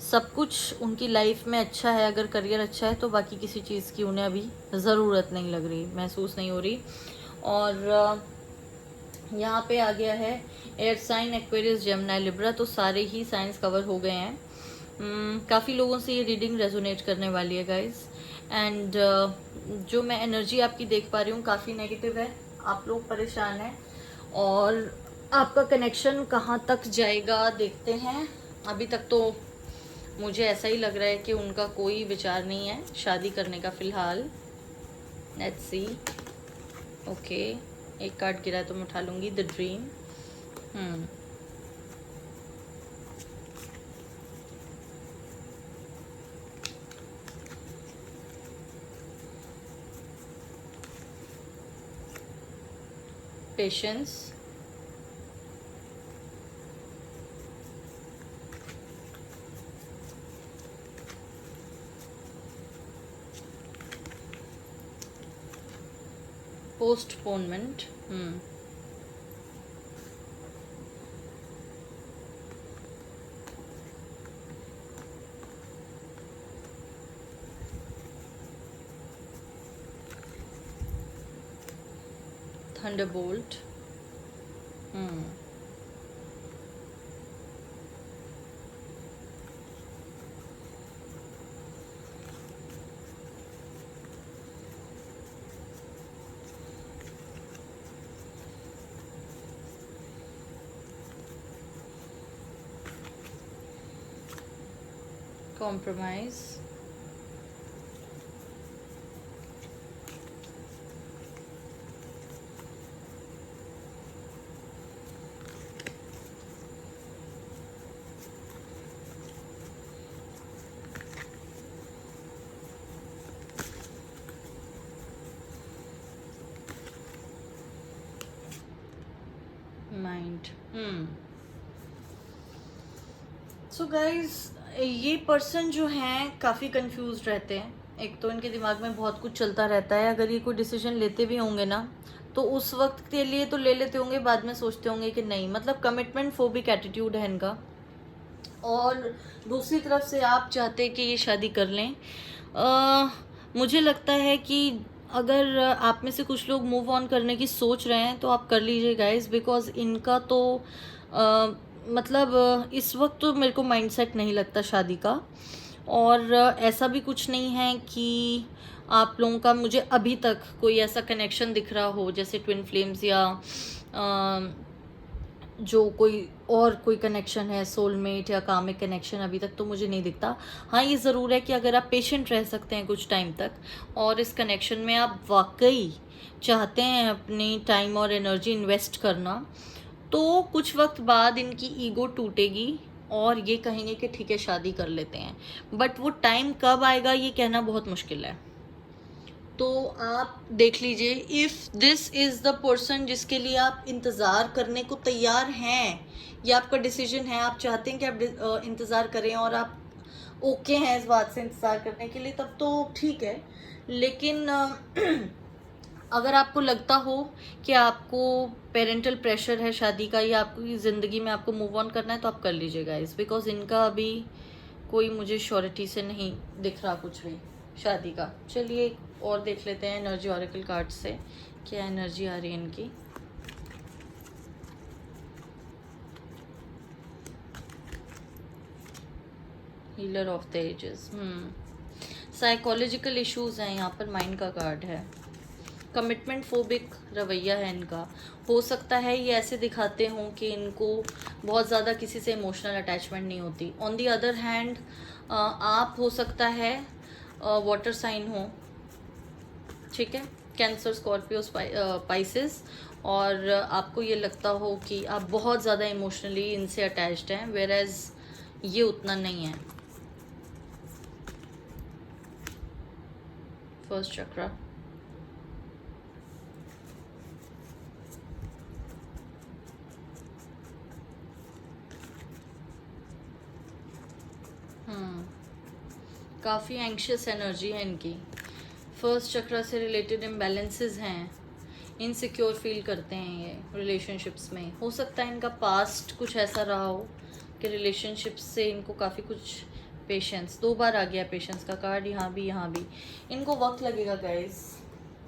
सब कुछ उनकी लाइफ में अच्छा है, अगर करियर अच्छा है तो बाकी किसी चीज़ की उन्हें अभी ज़रूरत नहीं लग रही, महसूस नहीं हो रही। और यहाँ पे आ गया है air sign, Aquarius, Gemini, Libra, तो सारे ही साइंस कवर हो गए हैं। काफ़ी लोगों से ये रीडिंग रेजोनेट करने वाली है गाइस। एंड जो मैं एनर्जी आपकी देख पा रही हूँ काफ़ी नेगेटिव है, आप लोग परेशान हैं और आपका कनेक्शन कहाँ तक जाएगा देखते हैं। अभी तक तो मुझे ऐसा ही लग रहा है कि उनका कोई विचार नहीं है शादी करने का फ़िलहाल। Let's see. ओके, एक कार्ड गिरा तो मैं उठा लूँगी, the dream. Patience, postponement, Thunderbolt, compromise, mind. So guys, ये पर्सन जो हैं काफ़ी कंफ्यूज रहते हैं। एक तो इनके दिमाग में बहुत कुछ चलता रहता है, अगर ये कोई डिसीजन लेते भी होंगे ना तो उस वक्त के लिए तो ले लेते होंगे, बाद में सोचते होंगे कि नहीं, मतलब कमिटमेंट फोबिक एटीट्यूड है इनका। और दूसरी तरफ से आप चाहते कि ये शादी कर लें। मुझे लगता है कि अगर आप में से कुछ लोग मूव ऑन करने की सोच रहे हैं तो आप कर लीजिए गाइस, बिकॉज इनका तो मतलब इस वक्त तो मेरे को माइंडसेट नहीं लगता शादी का। और ऐसा भी कुछ नहीं है कि आप लोगों का मुझे अभी तक कोई ऐसा कनेक्शन दिख रहा हो जैसे ट्विन फ्लेम्स या जो कोई कनेक्शन है, सोलमेट या कामिक कनेक्शन, अभी तक तो मुझे नहीं दिखता। हाँ, ये ज़रूर है कि अगर आप पेशेंट रह सकते हैं कुछ टाइम तक और इस कनेक्शन में आप वाकई चाहते हैं अपनी टाइम और एनर्जी इन्वेस्ट करना, तो कुछ वक्त बाद इनकी ईगो टूटेगी और ये कहेंगे कि ठीक है शादी कर लेते हैं। बट वो टाइम कब आएगा ये कहना बहुत मुश्किल है। तो आप देख लीजिए, if this is the person जिसके लिए आप इंतज़ार करने को तैयार हैं, ये आपका डिसीजन है, आप चाहते हैं कि आप इंतज़ार करें और आप ओके हैं इस बात से इंतज़ार करने के लिए, तब तो ठीक है। लेकिन अगर आपको लगता हो कि आपको पेरेंटल प्रेशर है शादी का या आपकी ज़िंदगी में आपको मूव ऑन करना है तो आप कर लीजिएगा इस, बिकॉज इनका अभी कोई मुझे श्योरिटी से नहीं दिख रहा कुछ भी शादी का। चलिए एक और देख लेते हैं एनर्जी ऑरेकल कार्ड से क्या एनर्जी आ रही है इनकी। Healer of the ages, psychological issues हैं यहाँ पर, माइंड का कार्ड है। कमिटमेंट फोबिक रवैया है इनका। हो सकता है ये ऐसे दिखाते हों कि इनको बहुत ज़्यादा किसी से इमोशनल अटैचमेंट नहीं होती। ऑन दी अदर हैंड आप हो सकता है वाटर साइन हो, ठीक है, कैंसर, स्कॉर्पियो, पाइसेस, और आपको ये लगता हो कि आप बहुत ज़्यादा इमोशनली इनसे अटैच्ड हैं, वेयर एज ये उतना नहीं है। फर्स्ट चक्रा, काफ़ी एंक्शियस एनर्जी है इनकी। फर्स्ट चक्रा से रिलेटेड इम्बैलेंसेस हैं, इनसिक्योर फील करते हैं ये रिलेशनशिप्स में। हो सकता है इनका पास्ट कुछ ऐसा रहा हो कि रिलेशनशिप्स से इनको काफ़ी कुछ पेशेंस, 2 बार आ गया पेशेंस का कार्ड, यहाँ भी यहाँ भी। इनको वक्त लगेगा गाइस,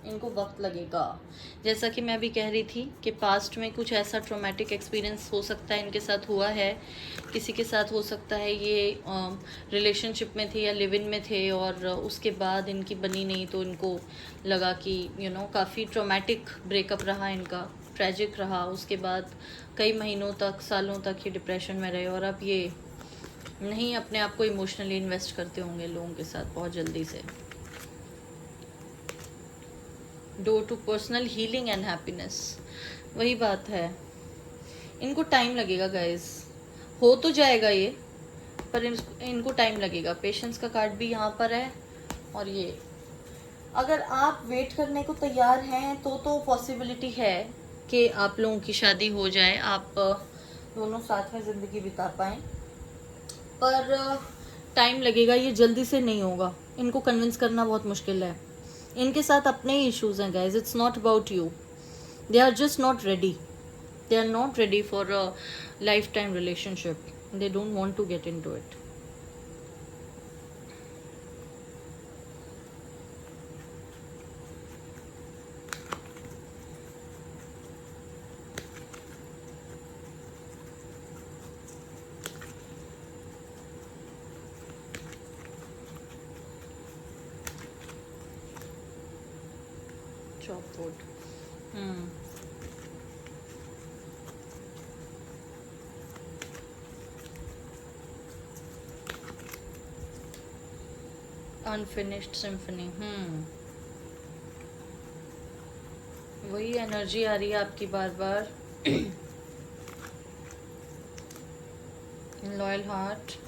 इनको वक्त लगेगा। जैसा कि मैं भी कह रही थी कि पास्ट में कुछ ऐसा ट्रॉमेटिक एक्सपीरियंस हो सकता है, इनके साथ हुआ है, किसी के साथ हो सकता है ये रिलेशनशिप में थे या लिव इन में थे और उसके बाद इनकी बनी नहीं, तो इनको लगा कि काफ़ी ट्रॉमेटिक ब्रेकअप रहा इनका, ट्रेजिक रहा। उसके बाद कई महीनों तक, सालों तक ये डिप्रेशन में रहे और अब ये नहीं अपने आप को इमोशनली इन्वेस्ट करते होंगे लोगों के साथ बहुत जल्दी से। Door to personal healing and happiness, वही बात है, इनको टाइम लगेगा गाइस, हो तो जाएगा ये, पर इनको टाइम लगेगा। पेशेंस का कार्ड भी यहाँ पर है। और ये अगर आप वेट करने को तैयार हैं तो पॉसिबिलिटी है कि आप लोगों की शादी हो जाए, आप दोनों साथ में ज़िंदगी बिता पाएँ, पर टाइम लगेगा, ये जल्दी से नहीं होगा। इनको कन्विंस करना बहुत मुश्किल है। इनके साथ अपने ही इश्यूज हैं guys, it's not about you, they are just not ready, they are not ready for a life time relationship, they don't want to get into it. Chop wood, unfinished symphony, वही एनर्जी आ रही है आपकी बार बार। Loyal heart,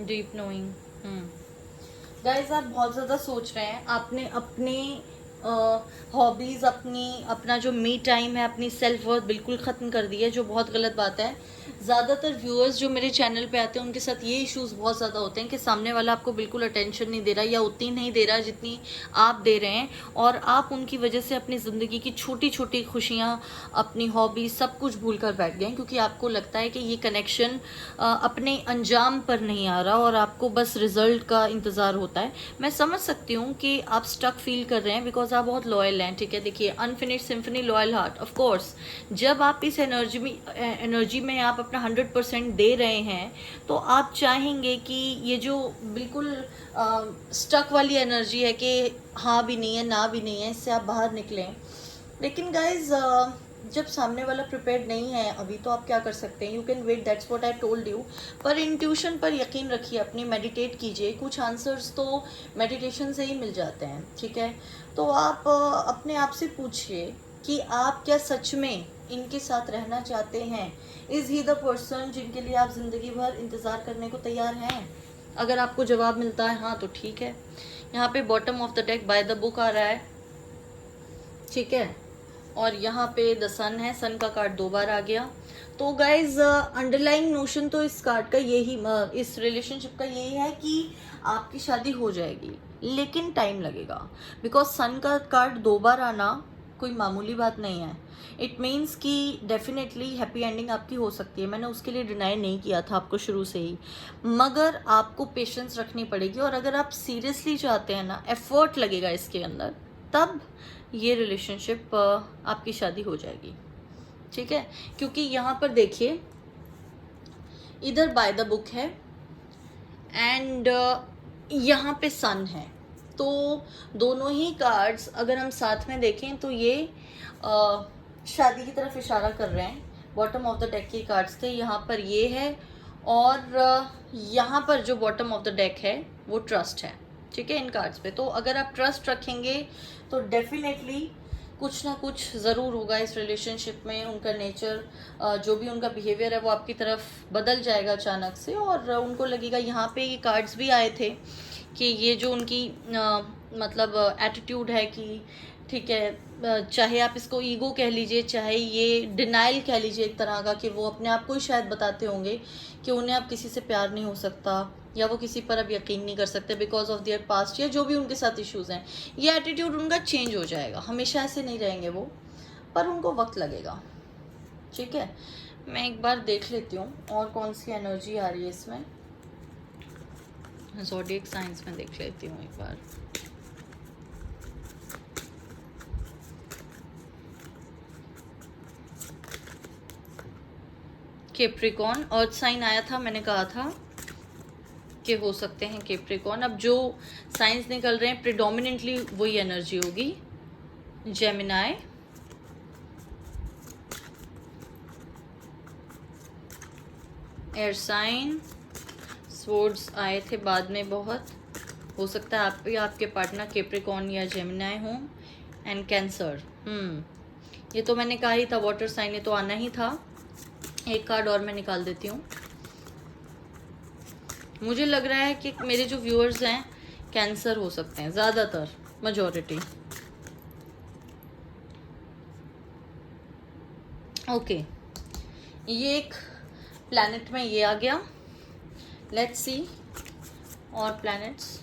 deep knowing. Guys आप बहुत ज़्यादा सोच रहे हैं, आपने अपने हॉबीज़, अपना जो मी टाइम है, अपनी सेल्फ वर्थ बिल्कुल ख़त्म कर दी है, जो बहुत गलत बात है। ज़्यादातर व्यूअर्स जो मेरे चैनल पे आते हैं उनके साथ ये इश्यूज़ बहुत ज़्यादा होते हैं कि सामने वाला आपको बिल्कुल अटेंशन नहीं दे रहा या उतनी नहीं दे रहा जितनी आप दे रहे हैं, और आप उनकी वजह से अपनी ज़िंदगी की छोटी छोटी खुशियाँ, अपनी हॉबीज़, सब कुछ भूल कर बैठ गए हैं, क्योंकि आपको लगता है कि ये कनेक्शन अपने अंजाम पर नहीं आ रहा और आपको बस रिजल्ट का इंतज़ार होता है। मैं समझ सकती हूँ कि आप स्टक फील कर रहे हैं, बिकॉज आप बहुत लॉयल हैं, ठीक है। देखिए, unfinished symphony, loyal heart, of course जब आप इस एनर्जी में आप अपना 100% दे रहे हैं, तो आप चाहेंगे कि ये जो बिल्कुल स्टक वाली एनर्जी है कि हाँ भी नहीं है, ना भी नहीं है, इससे आप बाहर निकलें। लेकिन गाइज जब सामने वाला प्रिपेयर्ड नहीं है अभी, तो आप क्या कर सकते हैं? You can wait, that's what I told you. पर इंट्यूशन पर यकीन रखिए, अपनी मेडिटेट कीजिए, कुछ आंसर्स तो मेडिटेशन से ही मिल जाते हैं, ठीक है। तो आप अपने आप से पूछिए कि आप क्या सच में इनके साथ रहना चाहते हैं? इज़ ही द पर्सन जिनके लिए आप ज़िंदगी भर इंतज़ार करने को तैयार हैं? अगर आपको जवाब मिलता है हाँ, तो ठीक है। यहाँ पे bottom of the deck by the book आ रहा है, ठीक है। और यहाँ पे द सन है, सन का कार्ड 2 बार आ गया। तो गाइज अंडरलाइंग नोशन तो इस कार्ड का यही, इस रिलेशनशिप का यही है कि आपकी शादी हो जाएगी, लेकिन टाइम लगेगा। बिकॉज सन का कार्ड 2 बार आना कोई मामूली बात नहीं है। इट मीन्स कि डेफिनेटली हैप्पी एंडिंग आपकी हो सकती है, मैंने उसके लिए डिनाई नहीं किया था आपको शुरू से ही, मगर आपको पेशेंस रखनी पड़ेगी। और अगर आप सीरियसली चाहते हैं ना, एफर्ट लगेगा इसके अंदर, तब ये रिलेशनशिप आपकी शादी हो जाएगी, ठीक है। क्योंकि यहाँ पर देखिए, इधर बाय द बुक है एंड यहाँ पे सन है, तो दोनों ही कार्ड्स अगर हम साथ में देखें तो ये शादी की तरफ इशारा कर रहे हैं। बॉटम ऑफ द डेक के कार्ड्स थे, यहाँ पर ये है, और यहाँ पर जो बॉटम ऑफ द डेक है वो ट्रस्ट है, ठीक है, इन कार्ड्स पे। तो अगर आप ट्रस्ट रखेंगे तो डेफिनेटली कुछ ना कुछ ज़रूर होगा इस रिलेशनशिप में। उनका नेचर, जो भी उनका बिहेवियर है, वो आपकी तरफ बदल जाएगा अचानक से, और उनको लगेगा, यहाँ पे ये कार्ड्स भी आए थे कि ये जो उनकी मतलब एटीट्यूड है कि ठीक है, चाहे आप इसको ईगो कह लीजिए, चाहे ये डिनाइल कह लीजिए एक तरह का, कि वो अपने आप को ही शायद बताते होंगे कि उन्हें अब किसी से प्यार नहीं हो सकता, या वो किसी पर अब यकीन नहीं कर सकते बिकॉज ऑफ देयर पास्ट, या जो भी उनके साथ इश्यूज़ हैं। ये एटीट्यूड उनका चेंज हो जाएगा, हमेशा ऐसे नहीं रहेंगे वो। पर उनको वक्त लगेगा। ठीक है, मैं एक बार देख लेती हूँ और कौन सी एनर्जी आ रही है इसमें। ज़ोडिएक साइंस में देख लेती हूँ एक बार। कैप्रिकॉर्न अर्थ साइन आया था, मैंने कहा था कि हो सकते हैं कैप्रिकॉर्न। अब जो साइंस निकल रहे हैं प्रिडोमिनेंटली वही एनर्जी होगी। जेमिनाई, एयर साइन, स्वॉर्ड्स आए थे बाद में बहुत, हो सकता है आप या आपके पार्टनर कैप्रिकॉर्न या जेमिनाई हों। एंड कैंसर, ये तो मैंने कहा ही था, वाटर साइन, ये तो आना ही था। एक कार्ड और मैं निकाल देती हूँ। मुझे लग रहा है कि मेरे जो व्यूअर्स हैं कैंसर हो सकते हैं, ज़्यादातर, मेजॉरिटी। ओके, ये एक प्लैनेट में ये आ गया। लेट्स सी और प्लैनेट्स।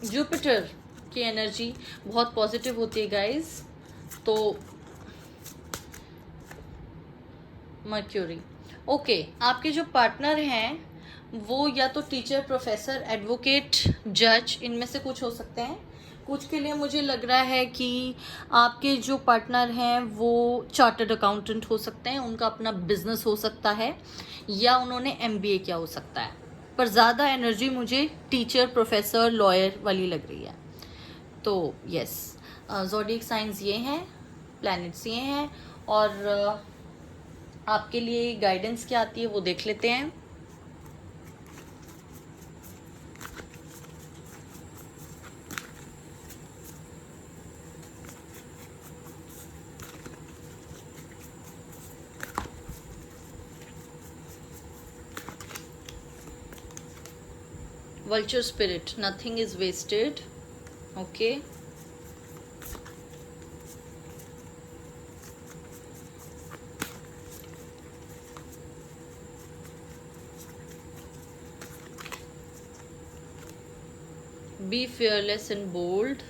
जुपिटर की एनर्जी बहुत पॉजिटिव होती है गाइस। तो मर्क्यूरी, ओके, आपके जो पार्टनर हैं वो या तो टीचर, प्रोफेसर, एडवोकेट, जज, इनमें से कुछ हो सकते हैं। कुछ के लिए मुझे लग रहा है कि आपके जो पार्टनर हैं वो चार्टर्ड अकाउंटेंट हो सकते हैं, उनका अपना बिजनेस हो सकता है, या उन्होंने एमबीए किया हो सकता है। पर ज़्यादा एनर्जी मुझे टीचर, प्रोफेसर, लॉयर वाली लग रही है। तो यस, ज़ोडिएक साइंस ये हैं, प्लैनेट्स ये हैं, और आपके लिए गाइडेंस क्या आती है वो देख लेते हैं। Vulture spirit, nothing is wasted. Okay. Be fearless and bold.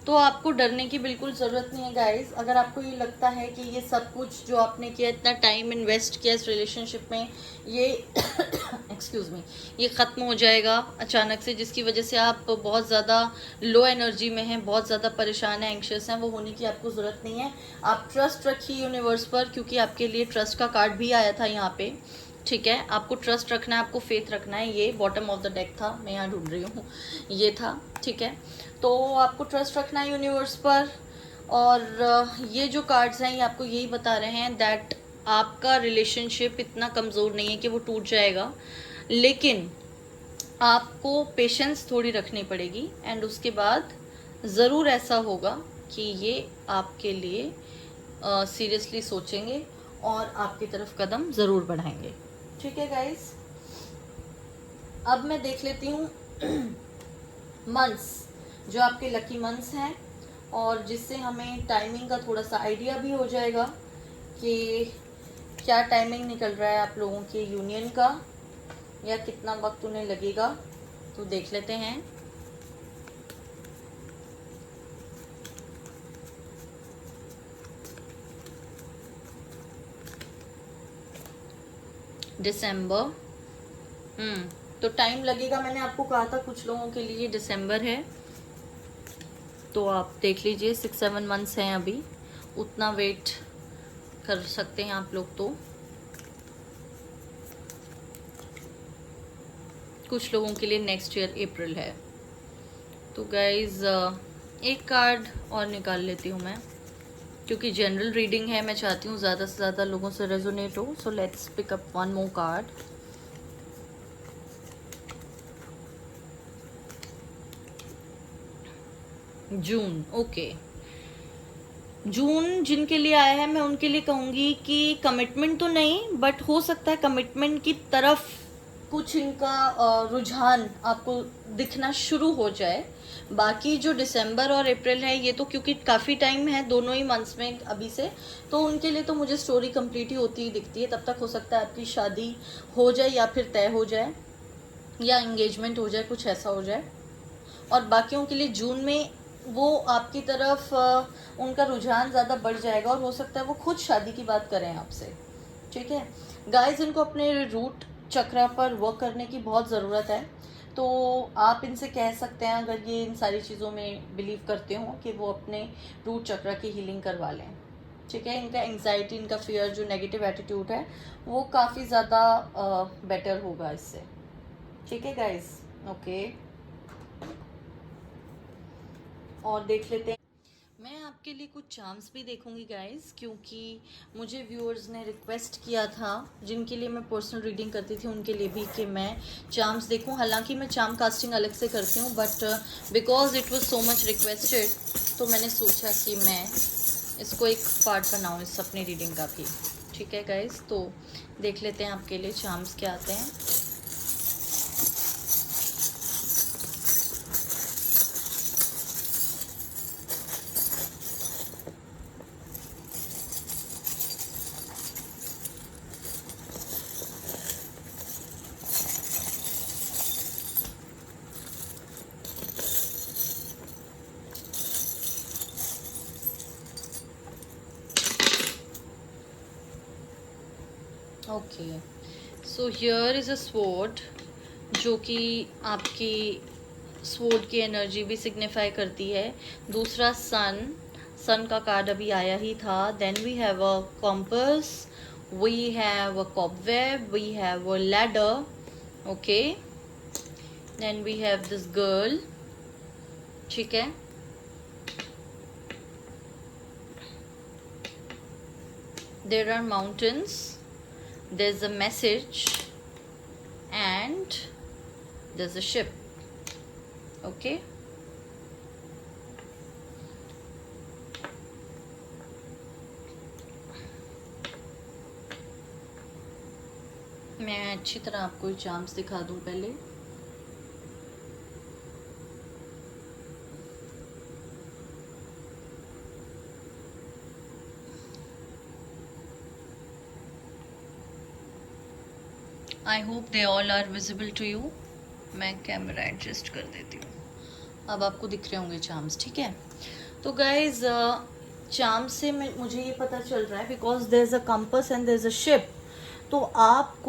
तो आपको डरने की बिल्कुल ज़रूरत नहीं है गाइस। अगर आपको ये लगता है कि ये सब कुछ जो आपने किया, इतना टाइम इन्वेस्ट किया इस रिलेशनशिप में, ये एक्सक्यूज़ मी, ये ख़त्म हो जाएगा अचानक से, जिसकी वजह से आप बहुत ज़्यादा लो एनर्जी में हैं, बहुत ज़्यादा परेशान हैं, एंक्शियस हैं, वो होने की आपको ज़रूरत नहीं है। आप ट्रस्ट रखिए यूनिवर्स पर, क्योंकि आपके लिए ट्रस्ट का कार्ड भी आया था यहाँ पे। ठीक है, आपको ट्रस्ट रखना है, आपको फेथ रखना है। ये बॉटम ऑफ द डेक था, मैं यहाँ ढूंढ रही हूँ, ये था। ठीक है, तो आपको ट्रस्ट रखना है यूनिवर्स पर। और ये जो कार्ड्स हैं ये आपको यही बता रहे हैं दैट आपका रिलेशनशिप इतना कमज़ोर नहीं है कि वो टूट जाएगा, लेकिन आपको पेशेंस थोड़ी रखनी पड़ेगी। एंड उसके बाद ज़रूर ऐसा होगा कि ये आपके लिए सीरियसली सोचेंगे और आपकी तरफ कदम ज़रूर बढ़ाएंगे। ठीक है गाइस, अब मैं देख लेती हूँ मंथ्स, जो आपके लकी मंथ्स हैं, और जिससे हमें टाइमिंग का थोड़ा सा आइडिया भी हो जाएगा कि क्या टाइमिंग निकल रहा है आप लोगों के यूनियन का, या कितना वक्त उन्हें लगेगा। तो देख लेते हैं। दिसंबर, तो टाइम लगेगा, मैंने आपको कहा था कुछ लोगों के लिए दिसंबर है, तो आप देख लीजिए 6-7 मंथ्स हैं अभी, उतना वेट कर सकते हैं आप लोग। तो कुछ लोगों के लिए नेक्स्ट ईयर अप्रैल है। तो गाइज एक कार्ड और निकाल लेती हूँ मैं, क्योंकि जनरल रीडिंग है, मैं चाहती हूँ ज़्यादा से ज़्यादा लोगों से रेजोनेट हो। So let's pick up one more card. June, okay, June जिनके लिए आया है, मैं उनके लिए कहूँगी कि कमिटमेंट तो नहीं, बट हो सकता है कमिटमेंट की तरफ कुछ इनका रुझान आपको दिखना शुरू हो जाए। बाकी जो दिसंबर और अप्रैल है, ये तो क्योंकि काफ़ी टाइम है दोनों ही मंथ्स में अभी से, तो उनके लिए तो मुझे स्टोरी कंप्लीट ही होती ही दिखती है। तब तक हो सकता है आपकी शादी हो जाए, या फिर तय हो जाए, या एंगेजमेंट हो जाए, कुछ ऐसा हो जाए। और बाकियों के लिए जून में वो आपकी तरफ उनका रुझान ज़्यादा बढ़ जाएगा और हो सकता है वो खुद शादी की बात करें आपसे। ठीक है गाइस, इनको अपने रूट चक्रा पर वर्क करने की बहुत ज़रूरत है। तो आप इनसे कह सकते हैं, अगर ये इन सारी चीज़ों में बिलीव करते हो, कि वो अपने रूट चक्रा की हीलिंग करवा लें। ठीक है, इनका एंग्जाइटी, इनका फियर, जो नेगेटिव एटीट्यूड है वो काफ़ी ज़्यादा बेटर होगा इससे। ठीक है गाइस, ओके। और देख लेते हैं, मैं आपके लिए कुछ चार्म्स भी देखूंगी गाइस, क्योंकि मुझे व्यूअर्स ने रिक्वेस्ट किया था, जिनके लिए मैं पर्सनल रीडिंग करती थी उनके लिए भी, कि मैं चार्म्स देखूं। हालांकि मैं चार्म कास्टिंग अलग से करती हूं, but because it was so much requested, तो मैंने सोचा कि मैं इसको एक पार्ट बनाऊं इस अपनी रीडिंग का भी। ठीक है गाइस, तो देख लेते हैं आपके लिए चार्म्स क्या आते हैं। Okay, so here is a sword, जो कि आपकी स्वॉर्ड की एनर्जी भी सिग्निफाई करती है। दूसरा सन का कार्ड अभी आया ही था। Then we have a compass, we have a cobweb, we have a ladder, okay. Then we have this girl, ठीक है। There are mountains, there's a message, and there's a ship, okay. मैं अच्छी तरह आपको ये चार्म्स दिखा दूं पहले। I hope they all are visible to you. मैं कैमरा एडजस्ट कर देती हूँ, अब आपको दिख रहे होंगे चार्म्स, ठीक है। तो गाइज, चार्म से मुझे ये पता चल रहा है, because there is a compass and there is a ship, तो आप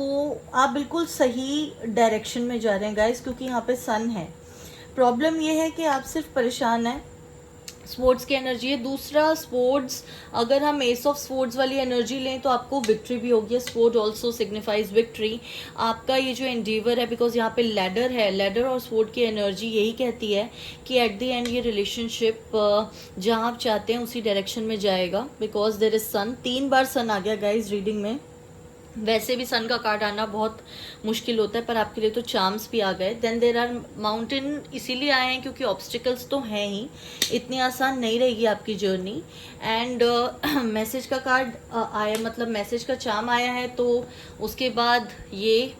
बिल्कुल सही डायरेक्शन में जा रहे हैं गाइज, क्योंकि यहाँ पे सन है। प्रॉब्लम ये है कि आप सिर्फ परेशान हैं, स्पोर्ट्स की एनर्जी है। दूसरा, स्पोर्ट्स, अगर हम एस ऑफ स्पोर्ट्स वाली एनर्जी लें तो आपको विक्ट्री भी होगी। Sport also signifies victory. आपका ये जो एंडीवर है, बिकॉज यहाँ पे लैडर है, लैडर और स्पोर्ट की एनर्जी यही कहती है कि एट द एंड ये रिलेशनशिप जहाँ आप चाहते हैं उसी डायरेक्शन में जाएगा, बिकॉज देर इज सन। 3 बार सन आ गया गाइज रीडिंग में। वैसे भी सन का कार्ड आना बहुत मुश्किल होता है, पर आपके लिए तो चार्म्स भी आ गए। देन देर आर माउंटेन, इसीलिए आए हैं क्योंकि ऑब्स्टिकल्स तो हैं ही, इतनी आसान नहीं रहेगी आपकी जर्नी। एंड मैसेज का कार्ड आया, मतलब मैसेज का चार्म आया है, तो उसके बाद ये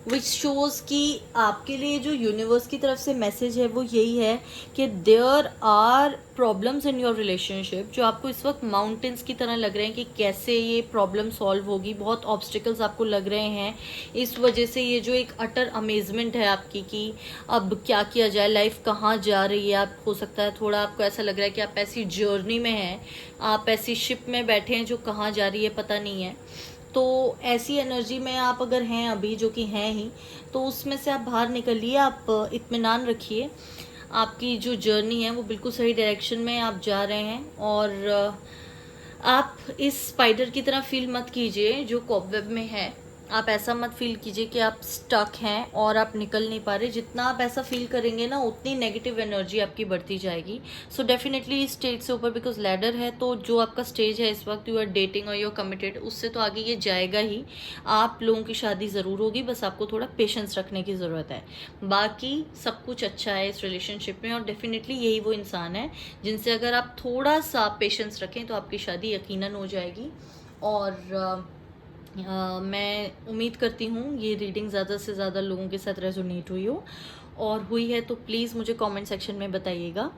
विच शोज़ कि आपके लिए जो यूनिवर्स की तरफ से मैसेज है वो यही है कि there are problems in your relationship, जो आपको इस वक्त माउंटेन्स की तरह लग रहे हैं कि कैसे ये प्रॉब्लम सॉल्व होगी। बहुत ऑब्स्टिकल्स आपको लग रहे हैं, इस वजह से ये जो एक अटर अमेजमेंट है आपकी कि अब क्या किया जाए, लाइफ कहाँ जा रही है। आप हो सकता है थोड़ा आपको ऐसा लग रहा है कि आप ऐसी जर्नी में हैं, आप ऐसी शिप में बैठे हैं जो कहाँ जा रही है पता नहीं है। तो ऐसी एनर्जी में आप अगर हैं अभी, जो कि हैं ही, तो उसमें से आप बाहर निकलिए। आप इत्मीनान रखिए, आपकी जो जर्नी है वो बिल्कुल सही डायरेक्शन में आप जा रहे हैं। और आप इस स्पाइडर की तरह फील मत कीजिए जो कॉबवेब में है। आप ऐसा मत फील कीजिए कि आप स्टक हैं और आप निकल नहीं पा रहे। जितना आप ऐसा फील करेंगे ना, उतनी नेगेटिव एनर्जी आपकी बढ़ती जाएगी। सो डेफिनेटली इस स्टेज से ऊपर, बिकॉज लैडर है, तो जो आपका स्टेज है इस वक्त, यू आर डेटिंग और यू आर कमिटेड, उससे तो आगे ये जाएगा ही। आप लोगों की शादी ज़रूर होगी, बस आपको थोड़ा पेशेंस रखने की ज़रूरत है। बाकी सब कुछ अच्छा है इस रिलेशनशिप में, और डेफिनेटली यही वो इंसान है जिनसे अगर आप थोड़ा सा पेशेंस रखें तो आपकी शादी यकीनन हो जाएगी। और मैं उम्मीद करती हूँ ये रीडिंग ज़्यादा से ज़्यादा लोगों के साथ रेजोनेट हुई हो, और हुई है तो प्लीज़ मुझे कमेंट सेक्शन में बताइएगा।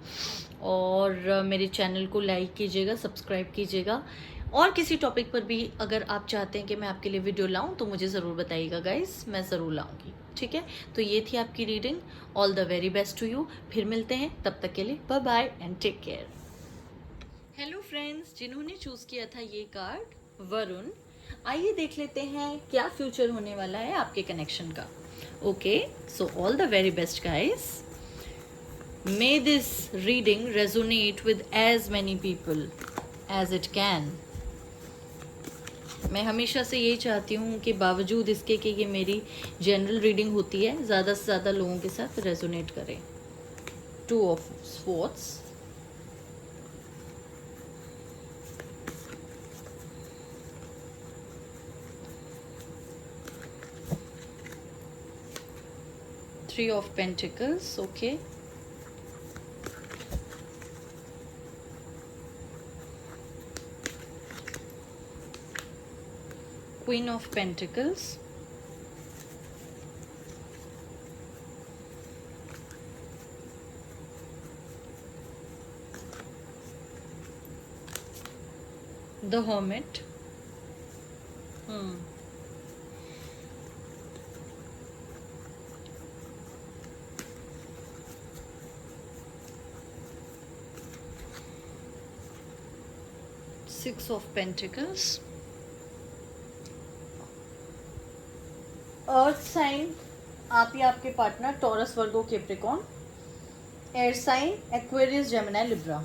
और मेरे चैनल को लाइक कीजिएगा, सब्सक्राइब कीजिएगा, और किसी टॉपिक पर भी अगर आप चाहते हैं कि मैं आपके लिए वीडियो लाऊं तो मुझे ज़रूर बताइएगा गाइस, मैं ज़रूर लाऊंगी। ठीक है, तो ये थी आपकी reading. All the very best to you. फिर मिलते हैं, तब तक के लिए bye bye and take care. Hello friends, जिन्होंने चूज़ किया था ये कार्ड वरुण, आइए देख लेते हैं क्या फ्यूचर होने वाला है आपके कनेक्शन का। Okay, so all the very best guys. May this reading resonate with as many people as it can. मैं हमेशा से यही चाहती हूँ कि बावजूद इसके कि ये मेरी जनरल रीडिंग होती है, ज़्यादा से ज़्यादा लोगों के साथ रेजोनेट करे। 2 of Swords, Three of Pentacles, okay, Queen of Pentacles, the Hermit, Six of Pentacles, earth sign आप या आपके partner Taurus, Virgo, Capricorn, air sign Aquarius, Gemini, Libra.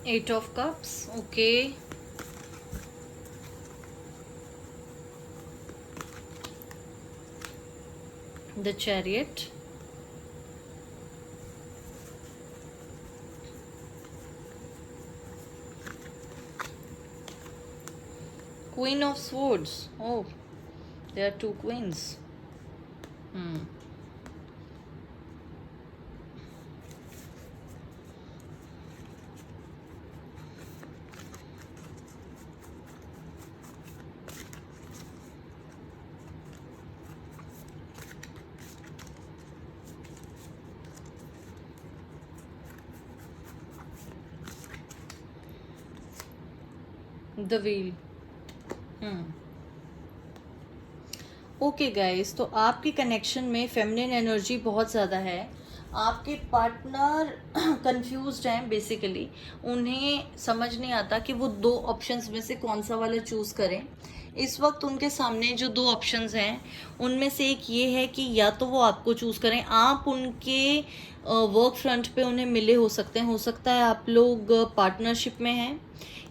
Eight of Cups, okay, the Chariot, Queen of Swords. Oh, there are two queens. The Wheel. Okay guys, तो आपके connection में feminine energy बहुत ज़्यादा है। आपके पार्टनर कंफ्यूज्ड हैं basically, उन्हें समझ नहीं आता कि वो 2 ऑप्शंस में से कौन सा वाला चूज़ करें। इस वक्त उनके सामने जो 2 ऑप्शंस हैं उनमें से एक ये है कि या तो वो आपको चूज़ करें, आप उनके वर्क फ्रंट पे उन्हें मिले हो सकते हैं, हो सकता है आप लोग पार्टनरशिप में हैं,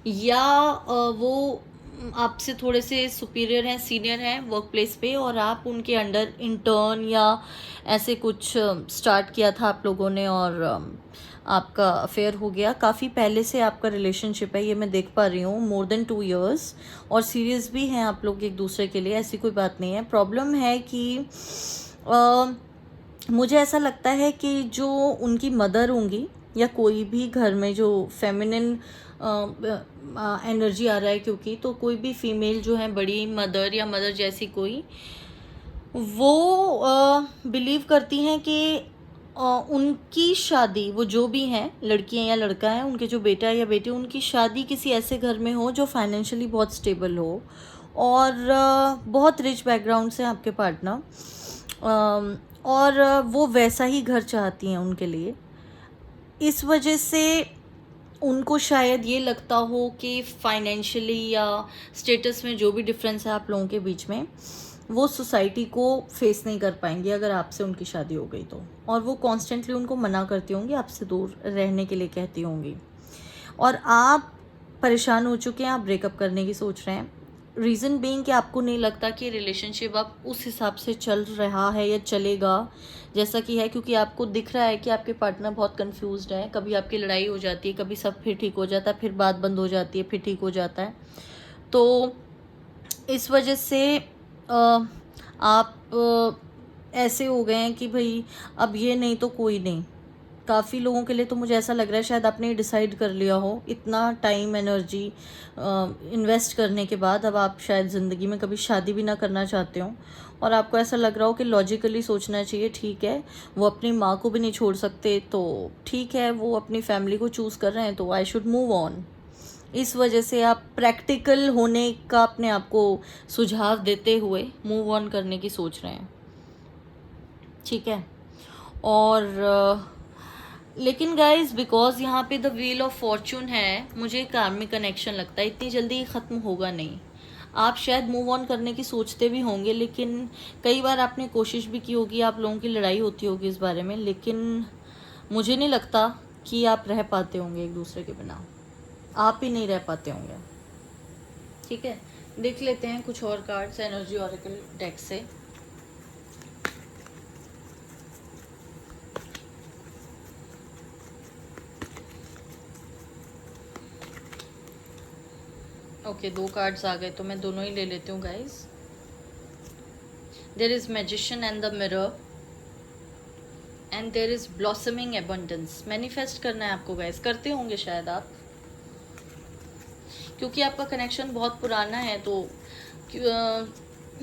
या वो आपसे थोड़े से सुपीरियर हैं, सीनियर हैं वर्क प्लेस पे, और आप उनके अंडर इंटर्न या ऐसे कुछ स्टार्ट किया था आप लोगों ने, और आपका अफेयर हो गया। काफ़ी पहले से आपका रिलेशनशिप है, ये मैं देख पा रही हूँ, मोर देन 2 years, और सीरियस भी हैं आप लोग एक दूसरे के लिए, ऐसी कोई बात नहीं है। प्रॉब्लम है कि मुझे ऐसा लगता है कि जो उनकी मदर होंगी या कोई भी घर में जो फेमिनिन एनर्जी आ रहा है, क्योंकि तो कोई भी फीमेल जो है, बड़ी मदर या मदर जैसी कोई, वो बिलीव करती हैं कि उनकी शादी, वो जो भी हैं, लड़कियां या लड़का है, उनके जो बेटा या बेटी, उनकी शादी किसी ऐसे घर में हो जो फाइनेंशियली बहुत स्टेबल हो, और बहुत रिच बैकग्राउंड से आपके पार्टनर, और वो वैसा ही घर चाहती हैं उनके लिए। इस वजह से उनको शायद ये लगता हो कि फाइनेंशियली या स्टेटस में जो भी डिफरेंस है आप लोगों के बीच में, वो सोसाइटी को फेस नहीं कर पाएंगे अगर आपसे उनकी शादी हो गई तो, और वो कॉन्स्टेंटली उनको मना करती होंगी, आपसे दूर रहने के लिए कहती होंगी, और आप परेशान हो चुके हैं, आप ब्रेकअप करने की सोच रहे हैं। रीज़न बीइंग कि आपको नहीं लगता कि रिलेशनशिप अब उस हिसाब से चल रहा है या चलेगा जैसा कि है, क्योंकि आपको दिख रहा है कि आपके पार्टनर बहुत कंफ्यूज्ड है। कभी आपकी लड़ाई हो जाती है, कभी सब फिर ठीक हो जाता है, फिर बात बंद हो जाती है, फिर ठीक हो जाता है। तो इस वजह से आप ऐसे हो गए हैं कि भाई अब ये नहीं तो कोई नहीं, काफ़ी लोगों के लिए तो मुझे ऐसा लग रहा है शायद आपने डिसाइड कर लिया हो, इतना टाइम एनर्जी इन्वेस्ट करने के बाद अब आप शायद ज़िंदगी में कभी शादी भी ना करना चाहते हो, और आपको ऐसा लग रहा हो कि लॉजिकली सोचना चाहिए, ठीक है वो अपनी माँ को भी नहीं छोड़ सकते, तो ठीक है वो अपनी फैमिली को चूज़ कर रहे हैं तो आई शुड मूव ऑन। इस वजह से आप प्रैक्टिकल होने का अपने आप को सुझाव देते हुए मूव ऑन करने की सोच रहे हैं, ठीक है। और लेकिन गाइज बिकॉज यहाँ पे द व्हील ऑफ फॉर्चून है, मुझे कार्मिक कनेक्शन लगता है इतनी जल्दी ख़त्म होगा नहीं। आप शायद मूव ऑन करने की सोचते भी होंगे, लेकिन कई बार आपने कोशिश भी की होगी, आप लोगों की लड़ाई होती होगी इस बारे में, लेकिन मुझे नहीं लगता कि आप रह पाते होंगे एक दूसरे के बिना, आप ही नहीं रह पाते होंगे, ठीक है। देख लेते हैं कुछ और कार्ड्स एनर्जी ऑरेकल डेक से। ओके, 2 कार्ड्स आ गए तो मैं दोनों ही ले लेती हूँ guys. There is magician and the mirror and there is blossoming abundance. Manifest करना है आपको गाइज, करते होंगे शायद आप, क्योंकि आपका कनेक्शन बहुत पुराना है, तो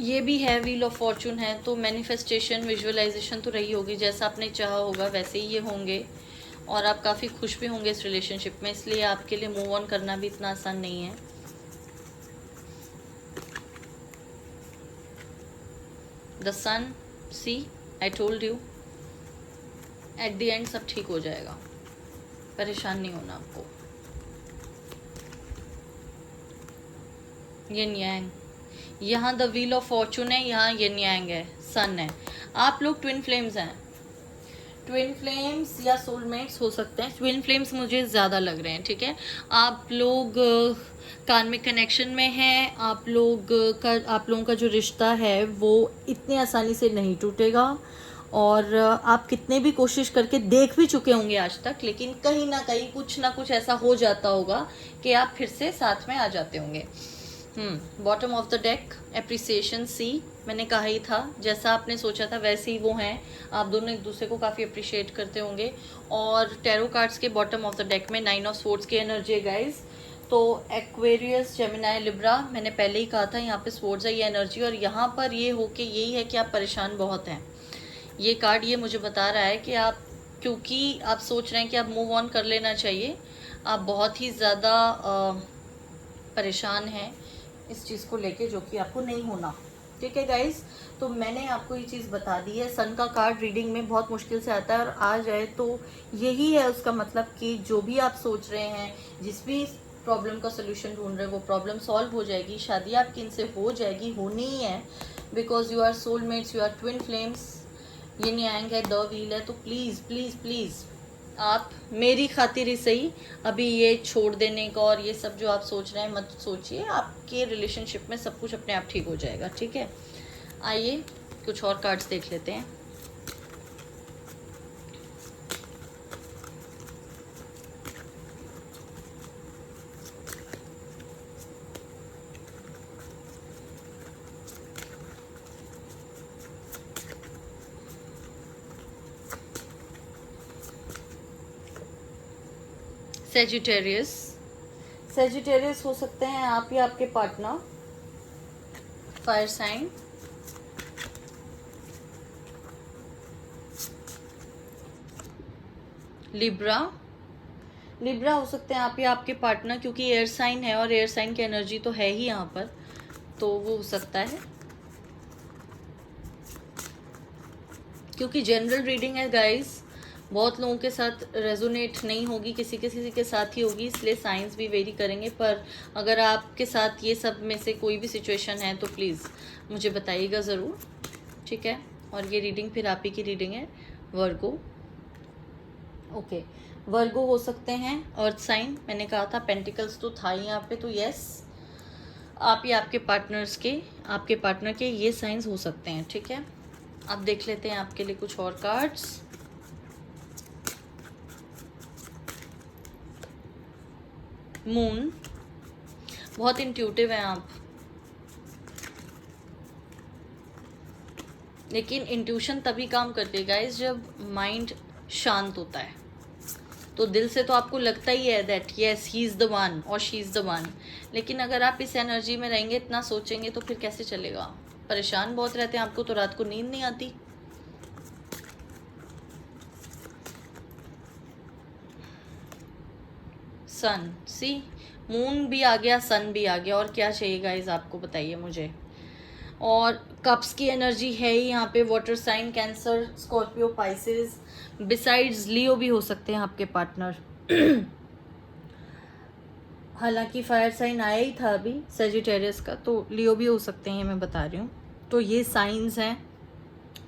ये भी है व्हील ऑफ फॉर्चून है, तो मैनिफेस्टेशन विजुअलाइजेशन तो रही होगी, जैसा आपने चाहा होगा वैसे ही ये होंगे, और आप काफ़ी खुश भी होंगे इस रिलेशनशिप में, इसलिए आपके लिए मूव ऑन करना भी इतना आसान नहीं है। The sun, see I told you, at the end सब ठीक हो जाएगा, परेशान नहीं होना आपको। यिन यांग, यहाँ द व्हील ऑफ फॉर्चून है, यहाँ यिन यांग है, सन है। आप लोग ट्विन फ्लेम्स हैं, ट्विन फ्लेम्स या सोलमेट्स हो सकते हैं, ट्विन फ्लेम्स मुझे ज़्यादा लग रहे हैं, ठीक है। आप लोग कार्मिक कनेक्शन में हैं, आप लोगों का जो रिश्ता है वो इतनी आसानी से नहीं टूटेगा, और आप कितने भी कोशिश करके देख भी चुके होंगे आज तक, लेकिन कहीं ना कुछ ऐसा हो जाता होगा कि आप फिर से साथ में आ जाते होंगे। Bottom of the deck, appreciation, see, मैंने कहा ही था जैसा आपने सोचा था वैसे ही वो हैं, आप दोनों एक दूसरे को काफ़ी अप्रिशिएट करते होंगे। और टैरो कार्ड्स के बॉटम ऑफ द डेक में 9 ऑफ स्वॉर्ड्स की एनर्जी है गाइज, तो एक्वेरियस, जेमिनाई, लिब्रा, मैंने पहले ही कहा था यहाँ पे स्वॉर्ड्स है ये एनर्जी, और यहाँ पर ये हो के यही है कि आप परेशान बहुत हैं। ये कार्ड ये मुझे बता रहा है कि आप, क्योंकि आप सोच रहे हैं कि आप मूव ऑन कर लेना चाहिए, आप बहुत ही ज़्यादा परेशान हैं इस चीज़ को लेके, जो कि आपको नहीं होना, ठीक है गाइस। तो मैंने आपको ये चीज़ बता दी है। सन का कार्ड रीडिंग में बहुत मुश्किल से आता है, और आ जाए तो यही है उसका मतलब कि जो भी आप सोच रहे हैं, जिस भी प्रॉब्लम का सोल्यूशन ढूंढ रहे हैं, वो प्रॉब्लम सॉल्व हो जाएगी, शादी आपकी इनसे हो जाएगी, होनी ही है, because you are soulmates, you are twin flames, ये न्यांग है, द व्हील है। तो प्लीज़ प्लीज़ प्लीज़ आप मेरी खातिर ही सही अभी ये छोड़ देने का और ये सब जो आप सोच रहे हैं मत सोचिए, आपके रिलेशनशिप में सब कुछ अपने आप ठीक हो जाएगा, ठीक है। आइए कुछ और कार्ड्स देख लेते हैं। सेजिटेरियस, सेजिटेरियस हो सकते हैं आप या आपके partner. Fire sign, Libra, Libra हो सकते हैं आप या आपके पार्टनर, क्योंकि एयर साइन है और एयर साइन की एनर्जी तो है ही यहाँ पर, तो वो हो सकता है। क्योंकि जनरल रीडिंग है गाइस, बहुत लोगों के साथ रेजोनेट नहीं होगी, किसी किसी के साथ ही होगी, इसलिए साइंस भी वेरी करेंगे। पर अगर आपके साथ ये सब में से कोई भी सिचुएशन है तो प्लीज़ मुझे बताइएगा ज़रूर, ठीक है। और ये रीडिंग फिर आप ही की रीडिंग है। वर्गो, ओके, वर्गो हो सकते हैं, अर्थ साइन, मैंने कहा था पेंटिकल्स तो था ही यहाँ पे, तो यस आप या आपके पार्टनर्स के, आपके पार्टनर के ये साइंस हो सकते हैं, ठीक है। अब देख लेते हैं आपके लिए कुछ और कार्ड्स। मून, बहुत इंट्यूटिव हैं आप, लेकिन इंट्यूशन तभी काम करती है गाइस जब माइंड शांत होता है, तो दिल से तो आपको लगता ही है that yes he is the one और शी इज़ द वन, लेकिन अगर आप इस एनर्जी में रहेंगे, इतना सोचेंगे, तो फिर कैसे चलेगा? परेशान बहुत रहते हैं, आपको तो रात को नींद नहीं आती। सन, सी, मून भी आ गया, सन भी आ गया, और क्या चाहिए गाइस आपको, बताइए मुझे। और कप्स की एनर्जी है ही यहाँ पे, water sign, cancer, Scorpio, Pisces, besides Leo भी हो सकते हैं आपके पार्टनर। हालांकि फायर साइन आया ही था अभी सेजिटेरियस का, तो लियो भी हो सकते हैं, मैं बता रही हूँ। तो ये साइंस हैं,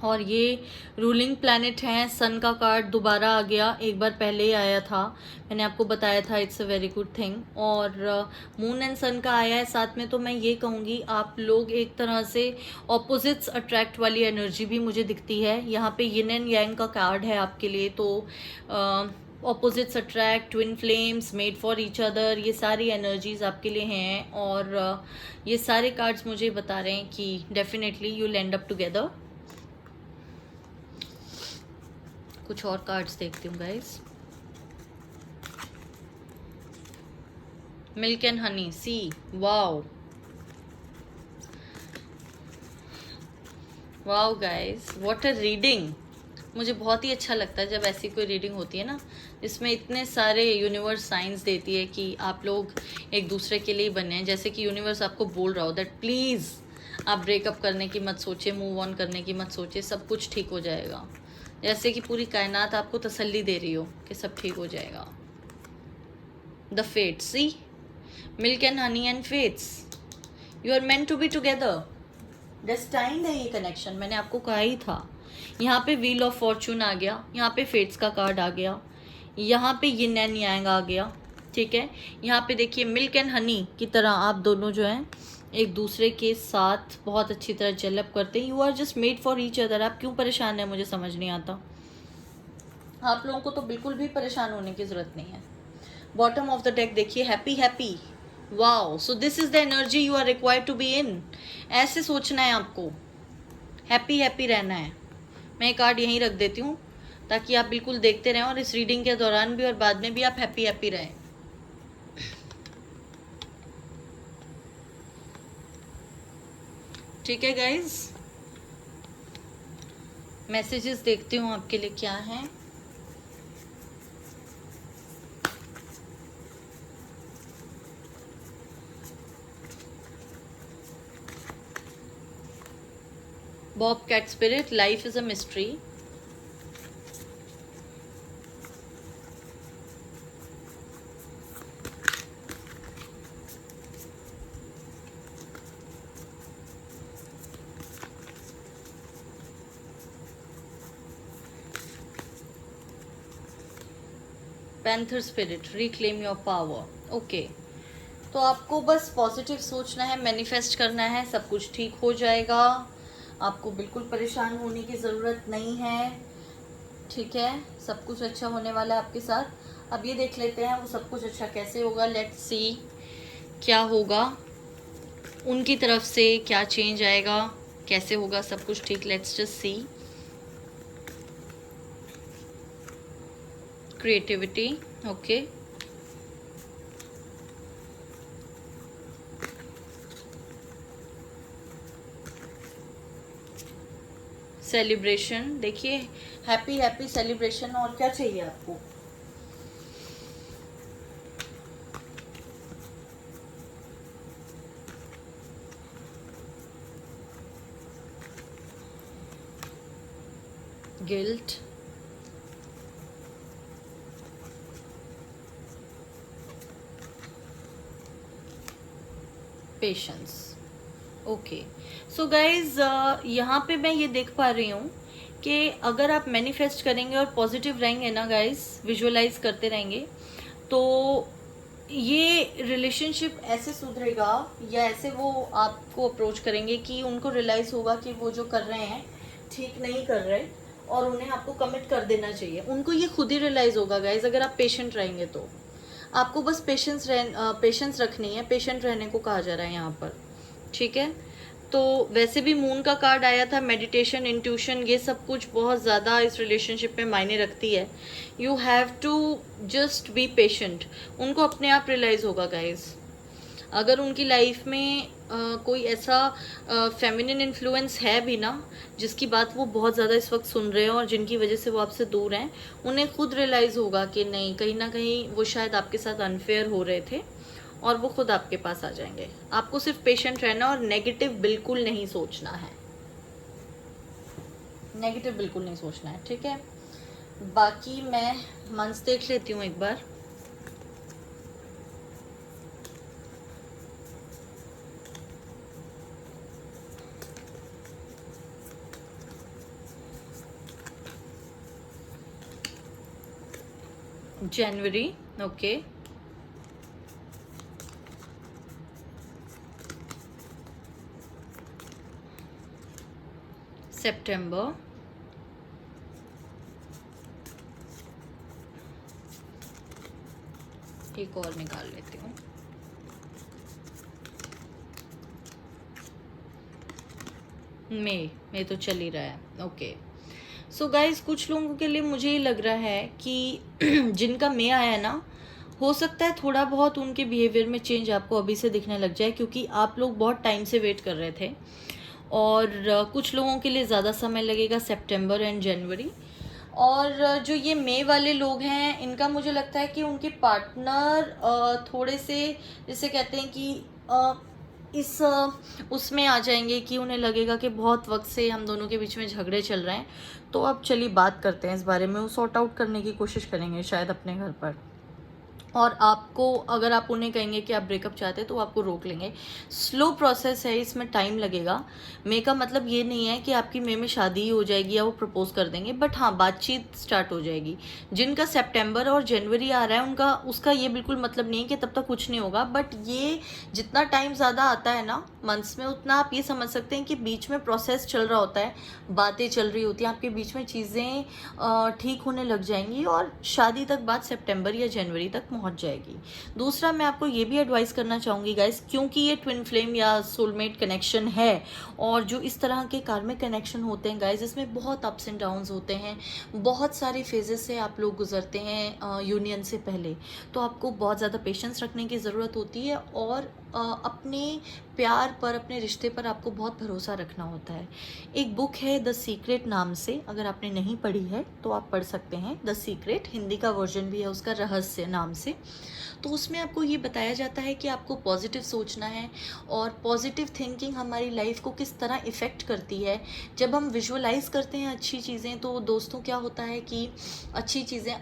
और ये रूलिंग प्लैनेट हैं। सन का कार्ड दोबारा आ गया, एक बार पहले ही आया था, मैंने आपको बताया था, it's a very good thing. और मून एंड सन का आया है साथ में, तो मैं ये कहूँगी आप लोग एक तरह से ऑपोजिट्स अट्रैक्ट वाली एनर्जी भी मुझे दिखती है यहाँ पे। यिन एंड यांग का कार्ड है आपके लिए, तो opposites attract, twin flames, made for each other, ये सारी एनर्जीज आपके लिए हैं। और ये सारे कार्ड्स मुझे बता रहे हैं कि definitely you will end up together. कुछ और कार्ड्स देखती हूँ guys. Milk and honey, see, wow wow guys, what a reading. मुझे बहुत ही अच्छा लगता है जब ऐसी कोई रीडिंग होती है ना, जिसमें इतने सारे यूनिवर्स साइंस देती है कि आप लोग एक दूसरे के लिए बने हैं। जैसे कि यूनिवर्स आपको बोल रहा हो दैट प्लीज़ आप ब्रेकअप करने की मत सोचे, मूव ऑन करने की मत सोचे, सब कुछ ठीक हो जाएगा। जैसे कि पूरी कायनात आपको तसल्ली दे रही हो कि सब ठीक हो जाएगा। The fates, see, milk and honey and fates, you are meant to be together. Destined है ये कनेक्शन, मैंने आपको कहा ही था। यहाँ पे व्हील ऑफ फॉर्चून आ गया, यहाँ पे फेट्स का कार्ड आ गया, यहाँ पे यिन एंड यांग आ गया, ठीक है। यहाँ पे देखिए मिल्क एंड हनी की तरह आप दोनों जो हैं एक दूसरे के साथ बहुत अच्छी तरह जेलअप करते हैं। You are just made for each other. आप क्यों परेशान हैं, मुझे समझ नहीं आता। आप लोगों को तो बिल्कुल भी परेशान होने की ज़रूरत नहीं है। बॉटम ऑफ द डेक देखिए, happy happy, wow. So this is the energy you are required to be in. ऐसे सोचना है आपको, हैप्पी हैप्पी रहना है। मैं एक कार्ड यहीं रख देती हूँ ताकि आप बिल्कुल देखते रहें, और इस रीडिंग के दौरान भी और बाद में भी आप हैप्पी हैप्पी रहें। ठीक है गाइज, मैसेजेस देखती हूँ आपके लिए क्या हैं। Bobcat spirit, life is a mystery. Panther spirit, reclaim your power. Okay, तो आपको बस पॉजिटिव सोचना है, मैनिफेस्ट करना है, सब कुछ ठीक हो जाएगा। आपको बिल्कुल परेशान होने की ज़रूरत नहीं है, ठीक है। सब कुछ अच्छा होने वाला है आपके साथ। अब ये देख लेते हैं वो सब कुछ अच्छा कैसे होगा। लेट्स सी क्या होगा, उनकी तरफ से क्या चेंज आएगा, कैसे होगा सब कुछ ठीक। Let's just see. Creativity, okay. Celebration, देखिए हैप्पी हैप्पी सेलिब्रेशन। और क्या चाहिए आपको? Guilt, patience, okay. So guys यहाँ पे मैं ये देख पा रही हूँ कि अगर आप मैनिफेस्ट करेंगे और पॉजिटिव रहेंगे ना गाइज, विजुअलाइज करते रहेंगे, तो ये रिलेशनशिप ऐसे सुधरेगा, या ऐसे वो आपको अप्रोच करेंगे कि उनको रियलाइज़ होगा कि वो जो कर रहे हैं ठीक नहीं कर रहे, और उन्हें आपको कमिट कर देना चाहिए। उनको ये खुद ही रियलाइज़ होगा गाइज, अगर आप पेशेंट रहेंगे तो। आपको बस पेशेंस रखनी है, पेशेंट रहने को कहा जा रहा है यहाँ पर, ठीक है। तो वैसे भी मून का कार्ड आया था, मेडिटेशन, इंट्यूशन, ये सब कुछ बहुत ज़्यादा इस रिलेशनशिप में मायने रखती है. You have to just be patient. उनको अपने आप रियलाइज़ होगा गाइज. अगर उनकी लाइफ में कोई ऐसा फेमिनिन इन्फ्लुएंस है भी ना, जिसकी बात वो बहुत ज़्यादा इस वक्त सुन रहे हैं और जिनकी वजह से वो आपसे दूर हैं, उन्हें खुद रियलाइज़ होगा कि नहीं, कहीं ना कहीं वो शायद आपके साथ अनफेयर हो रहे थे और वो खुद आपके पास आ जाएंगे. आपको सिर्फ पेशेंट रहना और नेगेटिव बिल्कुल नहीं सोचना है. नेगेटिव बिल्कुल नहीं सोचना है, ठीक है. बाकी मैं मंथ्स देख लेती हूँ एक बार. जनवरी, ओके. सितंबर, एक और निकाल लेती हूँ. मई तो चल ही रहा है, ओके. सो गाइज, कुछ लोगों के लिए मुझे ये लग रहा है कि जिनका मई आया है ना, हो सकता है थोड़ा बहुत उनके बिहेवियर में चेंज आपको अभी से दिखने लग जाए, क्योंकि आप लोग बहुत टाइम से वेट कर रहे थे. और कुछ लोगों के लिए ज़्यादा समय लगेगा, सितंबर एंड जनवरी. और जो ये मई वाले लोग हैं, इनका मुझे लगता है कि उनके पार्टनर थोड़े से, जैसे कहते हैं कि इस उसमें आ जाएंगे कि उन्हें लगेगा कि बहुत वक्त से हम दोनों के बीच में झगड़े चल रहे हैं, तो अब चलिए बात करते हैं इस बारे में. वो सॉर्ट आउट करने की कोशिश करेंगे शायद अपने घर पर. और आपको, अगर आप उन्हें कहेंगे कि आप ब्रेकअप चाहते हैं, तो आपको रोक लेंगे. स्लो प्रोसेस है, इसमें टाइम लगेगा. मई का मतलब ये नहीं है कि आपकी मई में शादी हो जाएगी या वो प्रपोज कर देंगे, बट हाँ, बातचीत स्टार्ट हो जाएगी. जिनका सितंबर और जनवरी आ रहा है, उनका उसका ये बिल्कुल मतलब नहीं है कि तब तक कुछ नहीं होगा. बट ये जितना टाइम ज़्यादा आता है ना मंथ्स में, उतना आप ये समझ सकते हैं कि बीच में प्रोसेस चल रहा होता है, बातें चल रही होती हैं आपके बीच में, चीज़ें ठीक होने लग जाएंगी और शादी तक बात सितंबर या जनवरी तक पहुंच जाएगी. दूसरा, मैं आपको ये भी एडवाइस करना चाहूँगी गाइस, क्योंकि ये ट्विन फ्लेम या सोलमेट कनेक्शन है, और जो इस तरह के कार्मिक कनेक्शन होते हैं गाइस, इसमें बहुत अप्स एंड डाउन्स होते हैं, बहुत सारे फेजेस से आप लोग गुजरते हैं यूनियन से पहले. तो आपको बहुत ज़्यादा पेशेंस रखने की ज़रूरत होती है और अपने प्यार पर, अपने रिश्ते पर आपको बहुत भरोसा रखना होता है. एक बुक है द सीक्रेट नाम से, अगर आपने नहीं पढ़ी है तो आप पढ़ सकते हैं. द सीक्रेट, हिंदी का वर्जन भी है उसका, रहस्य नाम से. तो उसमें आपको ये बताया जाता है कि आपको पॉजिटिव सोचना है, और पॉजिटिव थिंकिंग हमारी लाइफ को किस तरह इफ़ेक्ट करती है. जब हम विजुअलाइज करते हैं अच्छी चीज़ें, तो दोस्तों क्या होता है कि अच्छी चीज़ें,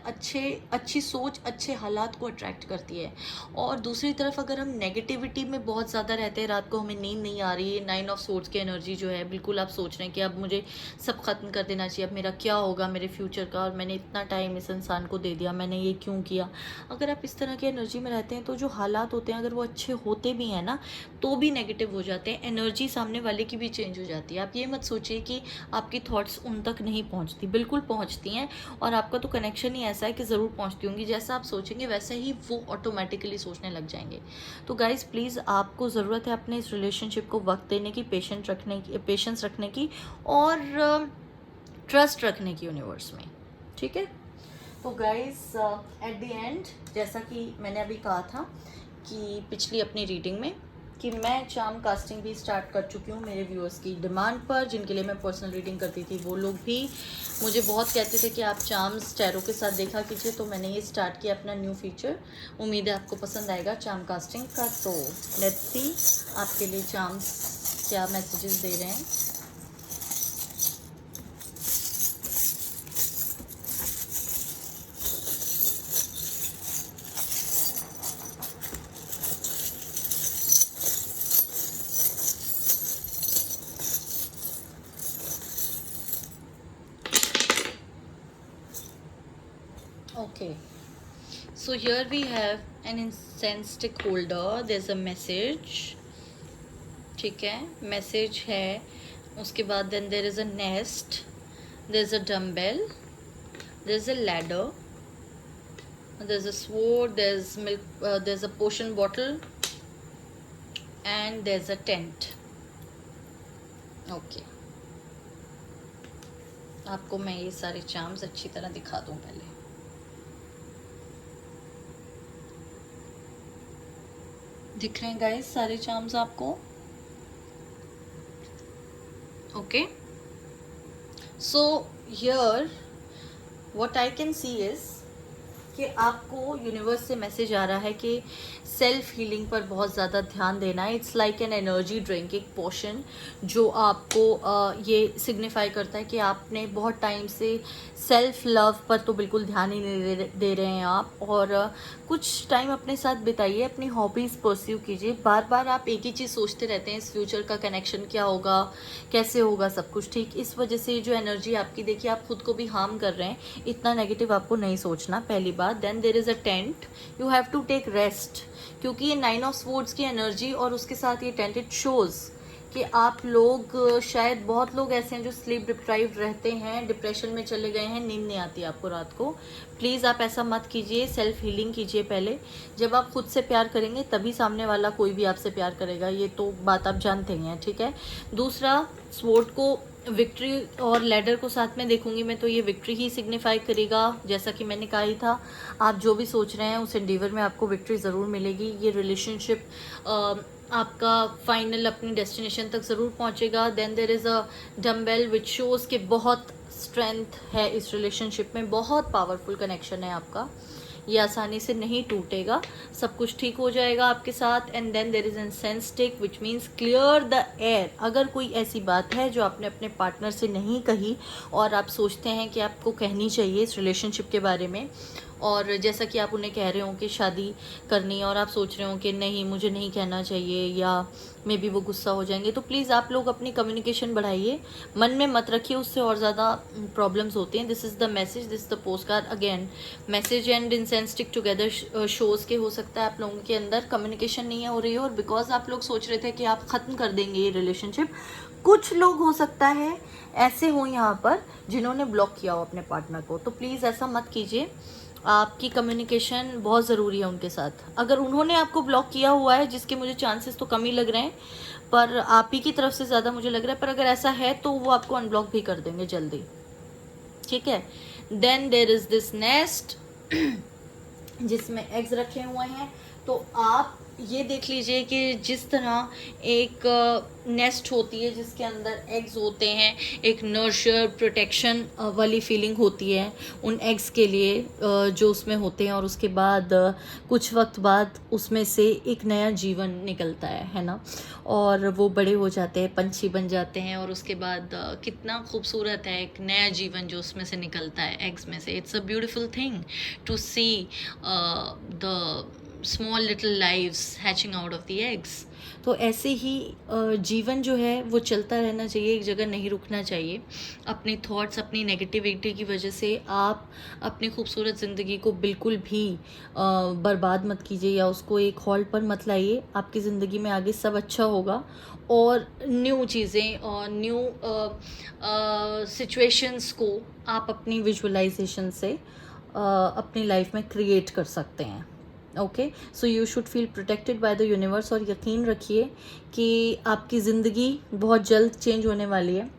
अच्छी सोच अच्छे हालात को अट्रैक्ट करती है. और दूसरी तरफ अगर हम नेगेटिविटी में बहुत ज़्यादा रहते हैं, रात को हमें नींद नहीं आ रही है, 9 ऑफ सोर्ड्स की एनर्जी जो है, बिल्कुल आप सोच रहे हैं कि अब मुझे सब ख़त्म कर देना चाहिए, अब मेरा क्या होगा मेरे फ्यूचर का, और मैंने इतना टाइम इस इंसान को दे दिया, मैंने ये क्यों किया. अगर आप इस तरह की एनर्जी में रहते हैं, तो जो हालात होते हैं, अगर वो अच्छे होते भी हैं ना, तो भी नेगेटिव हो जाते हैं. एनर्जी सामने वाले की भी चेंज हो जाती है. आप ये मत सोचिए कि आपकी थॉट्स उन तक नहीं पहुंचती, बिल्कुल पहुंचती हैं. और आपका तो कनेक्शन ही ऐसा है कि ज़रूर पहुंचती होंगी. जैसा आप सोचेंगे वैसे ही वो ऑटोमेटिकली सोचने लग जाएंगे. तो गाइज, प्लीज़, आपको ज़रूरत है अपने इस रिलेशनशिप को वक्त देने की, पेशेंस रखने की, और ट्रस्ट रखने की यूनिवर्स में, ठीक है. तो गाइज, एट द एंड, जैसा कि मैंने अभी कहा था कि पिछली अपनी रीडिंग में, कि मैं चार्म कास्टिंग भी स्टार्ट कर चुकी हूँ मेरे व्यूअर्स की डिमांड पर. जिनके लिए मैं पर्सनल रीडिंग करती थी, वो लोग भी मुझे बहुत कहते थे कि आप चार्म्स टैरो के साथ देखा कीजिए. तो मैंने ये स्टार्ट किया अपना न्यू फीचर. उम्मीद है आपको पसंद आएगा चार्म कास्टिंग का. तो लेट्स सी आपके लिए चार्म्स क्या मैसेजेस दे रहे हैं. Okay, so here we have an incense stick holder. There's a message. ठीक है, मैसेज है. उसके बाद then there is a nest, there is a dumbbell, there is a ladder, there is a sword, there is milk, there is a potion bottle, and there is a tent. Okay, आपको मैं ये सारे charms अच्छी तरह दिखा दूं पहले। दिख रहे हैं गाइस सारे चार्म्स आपको? Okay, so here what I can see is कि आपको यूनिवर्स से मैसेज आ रहा है कि सेल्फ हीलिंग पर बहुत ज़्यादा ध्यान देना है। It's like an energy drink, एक पोशन जो आपको ये सिग्निफाई करता है कि आपने बहुत टाइम से सेल्फ लव पर तो बिल्कुल ध्यान ही नहीं दे रहे हैं आप। और कुछ टाइम अपने साथ बिताइए, अपनी हॉबीज़ परस्यू कीजिए। बार बार आप एक ही चीज़ सोचते रहते हैं, इस फ्यूचर का कनेक्शन क्या होगा, कैसे होगा सब कुछ ठीक। इस वजह से जो एनर्जी आपकी, देखिए आप खुद को भी हार्म कर रहे हैं। इतना नेगेटिव आपको नहीं सोचना, पहली बात। Then there is a tent, you have to take rest, क्योंकि ये 9 ऑफ स्वॉर्ड्स की एनर्जी और उसके साथ ये टेंट, इट शोज़ कि आप लोग, शायद बहुत लोग ऐसे हैं जो स्लीप डिप्राइव्ड रहते हैं, डिप्रेशन में चले गए हैं, नींद नहीं आती आपको रात को। प्लीज़ आप ऐसा मत कीजिए, सेल्फ हीलिंग कीजिए पहले। जब आप खुद से प्यार करेंगे तभी सामने वाला कोई भी आपसे प्यार करेगा, ये तो बात आप जानते ही हैं, ठीक है। दूसरा, स्वॉर्ड को विक्ट्री और लैडर को साथ में देखूंगी मैं तो ये विक्ट्री ही सिग्निफाई करेगा। जैसा कि मैंने कहा ही था, आप जो भी सोच रहे हैं उस एंडीवर में आपको विक्ट्री ज़रूर मिलेगी। ये रिलेशनशिप आपका फाइनल अपनी डेस्टिनेशन तक ज़रूर पहुंचेगा। Then there is a dumbbell which shows कि बहुत स्ट्रेंथ है इस रिलेशनशिप में, बहुत पावरफुल कनेक्शन है आपका, ये आसानी से नहीं टूटेगा, सब कुछ ठीक हो जाएगा आपके साथ। And then there is incense stick which means clear the air. अगर कोई ऐसी बात है जो आपने अपने पार्टनर से नहीं कही और आप सोचते हैं कि आपको कहनी चाहिए इस रिलेशनशिप के बारे में, और जैसा कि आप उन्हें कह रहे हो कि शादी करनी है और आप सोच रहे हो कि नहीं मुझे नहीं कहना चाहिए या मे बी वो गुस्सा हो जाएंगे, तो प्लीज़ आप लोग अपनी कम्युनिकेशन बढ़ाइए, मन में मत रखिए, उससे और ज़्यादा प्रॉब्लम्स होती हैं। This is the message, this is the post card again. Message and incense stick together shows के हो सकता है आप लोगों के अंदर कम्युनिकेशन नहीं हो रही है, और बिकॉज आप लोग सोच रहे थे कि आप ख़त्म कर देंगे ये रिलेशनशिप। कुछ लोग हो सकता है ऐसे हो यहाँ पर जिन्होंने ब्लॉक किया हो अपने पार्टनर को, तो प्लीज़ ऐसा मत कीजिए। आपकी कम्युनिकेशन बहुत ज़रूरी है उनके साथ। अगर उन्होंने आपको ब्लॉक किया हुआ है, जिसके मुझे चांसेस तो कम ही लग रहे हैं, पर आप ही की तरफ से ज़्यादा मुझे लग रहा है, पर अगर ऐसा है तो वो आपको अनब्लॉक भी कर देंगे जल्दी, ठीक है। Then there is this nest जिसमें एग्स रखे हुए हैं। तो आप ये देख लीजिए कि जिस तरह एक नेस्ट होती है जिसके अंदर एग्स होते हैं, एक नर्चर प्रोटेक्शन वाली फीलिंग होती है उन एग्स के लिए जो उसमें होते हैं, और उसके बाद कुछ वक्त बाद उसमें से एक नया जीवन निकलता है ना, और वो बड़े हो जाते हैं, पंछी बन जाते हैं, और उसके बाद कितना खूबसूरत है एक नया जीवन जो उसमें से निकलता है एग्स में से। It's a beautiful thing to see the small little lives hatching out of the eggs. तो ऐसे ही जीवन जो है वो चलता रहना चाहिए, एक जगह नहीं रुकना चाहिए। अपने थॉट्स, अपनी नेगेटिविटी की वजह से आप अपनी खूबसूरत ज़िंदगी को बिल्कुल भी बर्बाद मत कीजिए या उसको एक हॉल्ट पर मत लाइए। आपकी ज़िंदगी में आगे सब अच्छा होगा, और न्यू चीज़ें और न्यू सिचुएशंस को आप अपनी विजुअलाइजेशन से अपनी लाइफ में क्रिएट कर सकते हैं। Okay, so you should feel protected by the universe, और यकीन रखिए कि आपकी ज़िंदगी बहुत जल्द चेंज होने वाली है,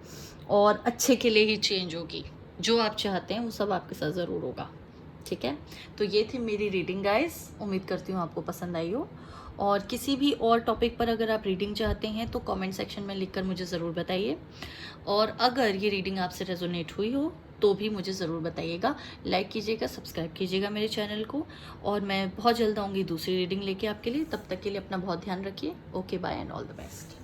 और अच्छे के लिए ही चेंज होगी। जो आप चाहते हैं वो सब आपके साथ ज़रूर होगा, ठीक है। तो ये थी मेरी रीडिंग गाइस, उम्मीद करती हूँ आपको पसंद आई हो। और किसी भी और टॉपिक पर अगर आप रीडिंग चाहते हैं तो कमेंट सेक्शन में लिखकर मुझे ज़रूर बताइए, और अगर ये रीडिंग आपसे रेजोनेट हुई हो तो भी मुझे ज़रूर बताइएगा। लाइक कीजिएगा, सब्सक्राइब कीजिएगा मेरे चैनल को, और मैं बहुत जल्द आऊँगी दूसरी रीडिंग लेके आपके लिए। तब तक के लिए अपना बहुत ध्यान रखिए। Okay, bye and all the best.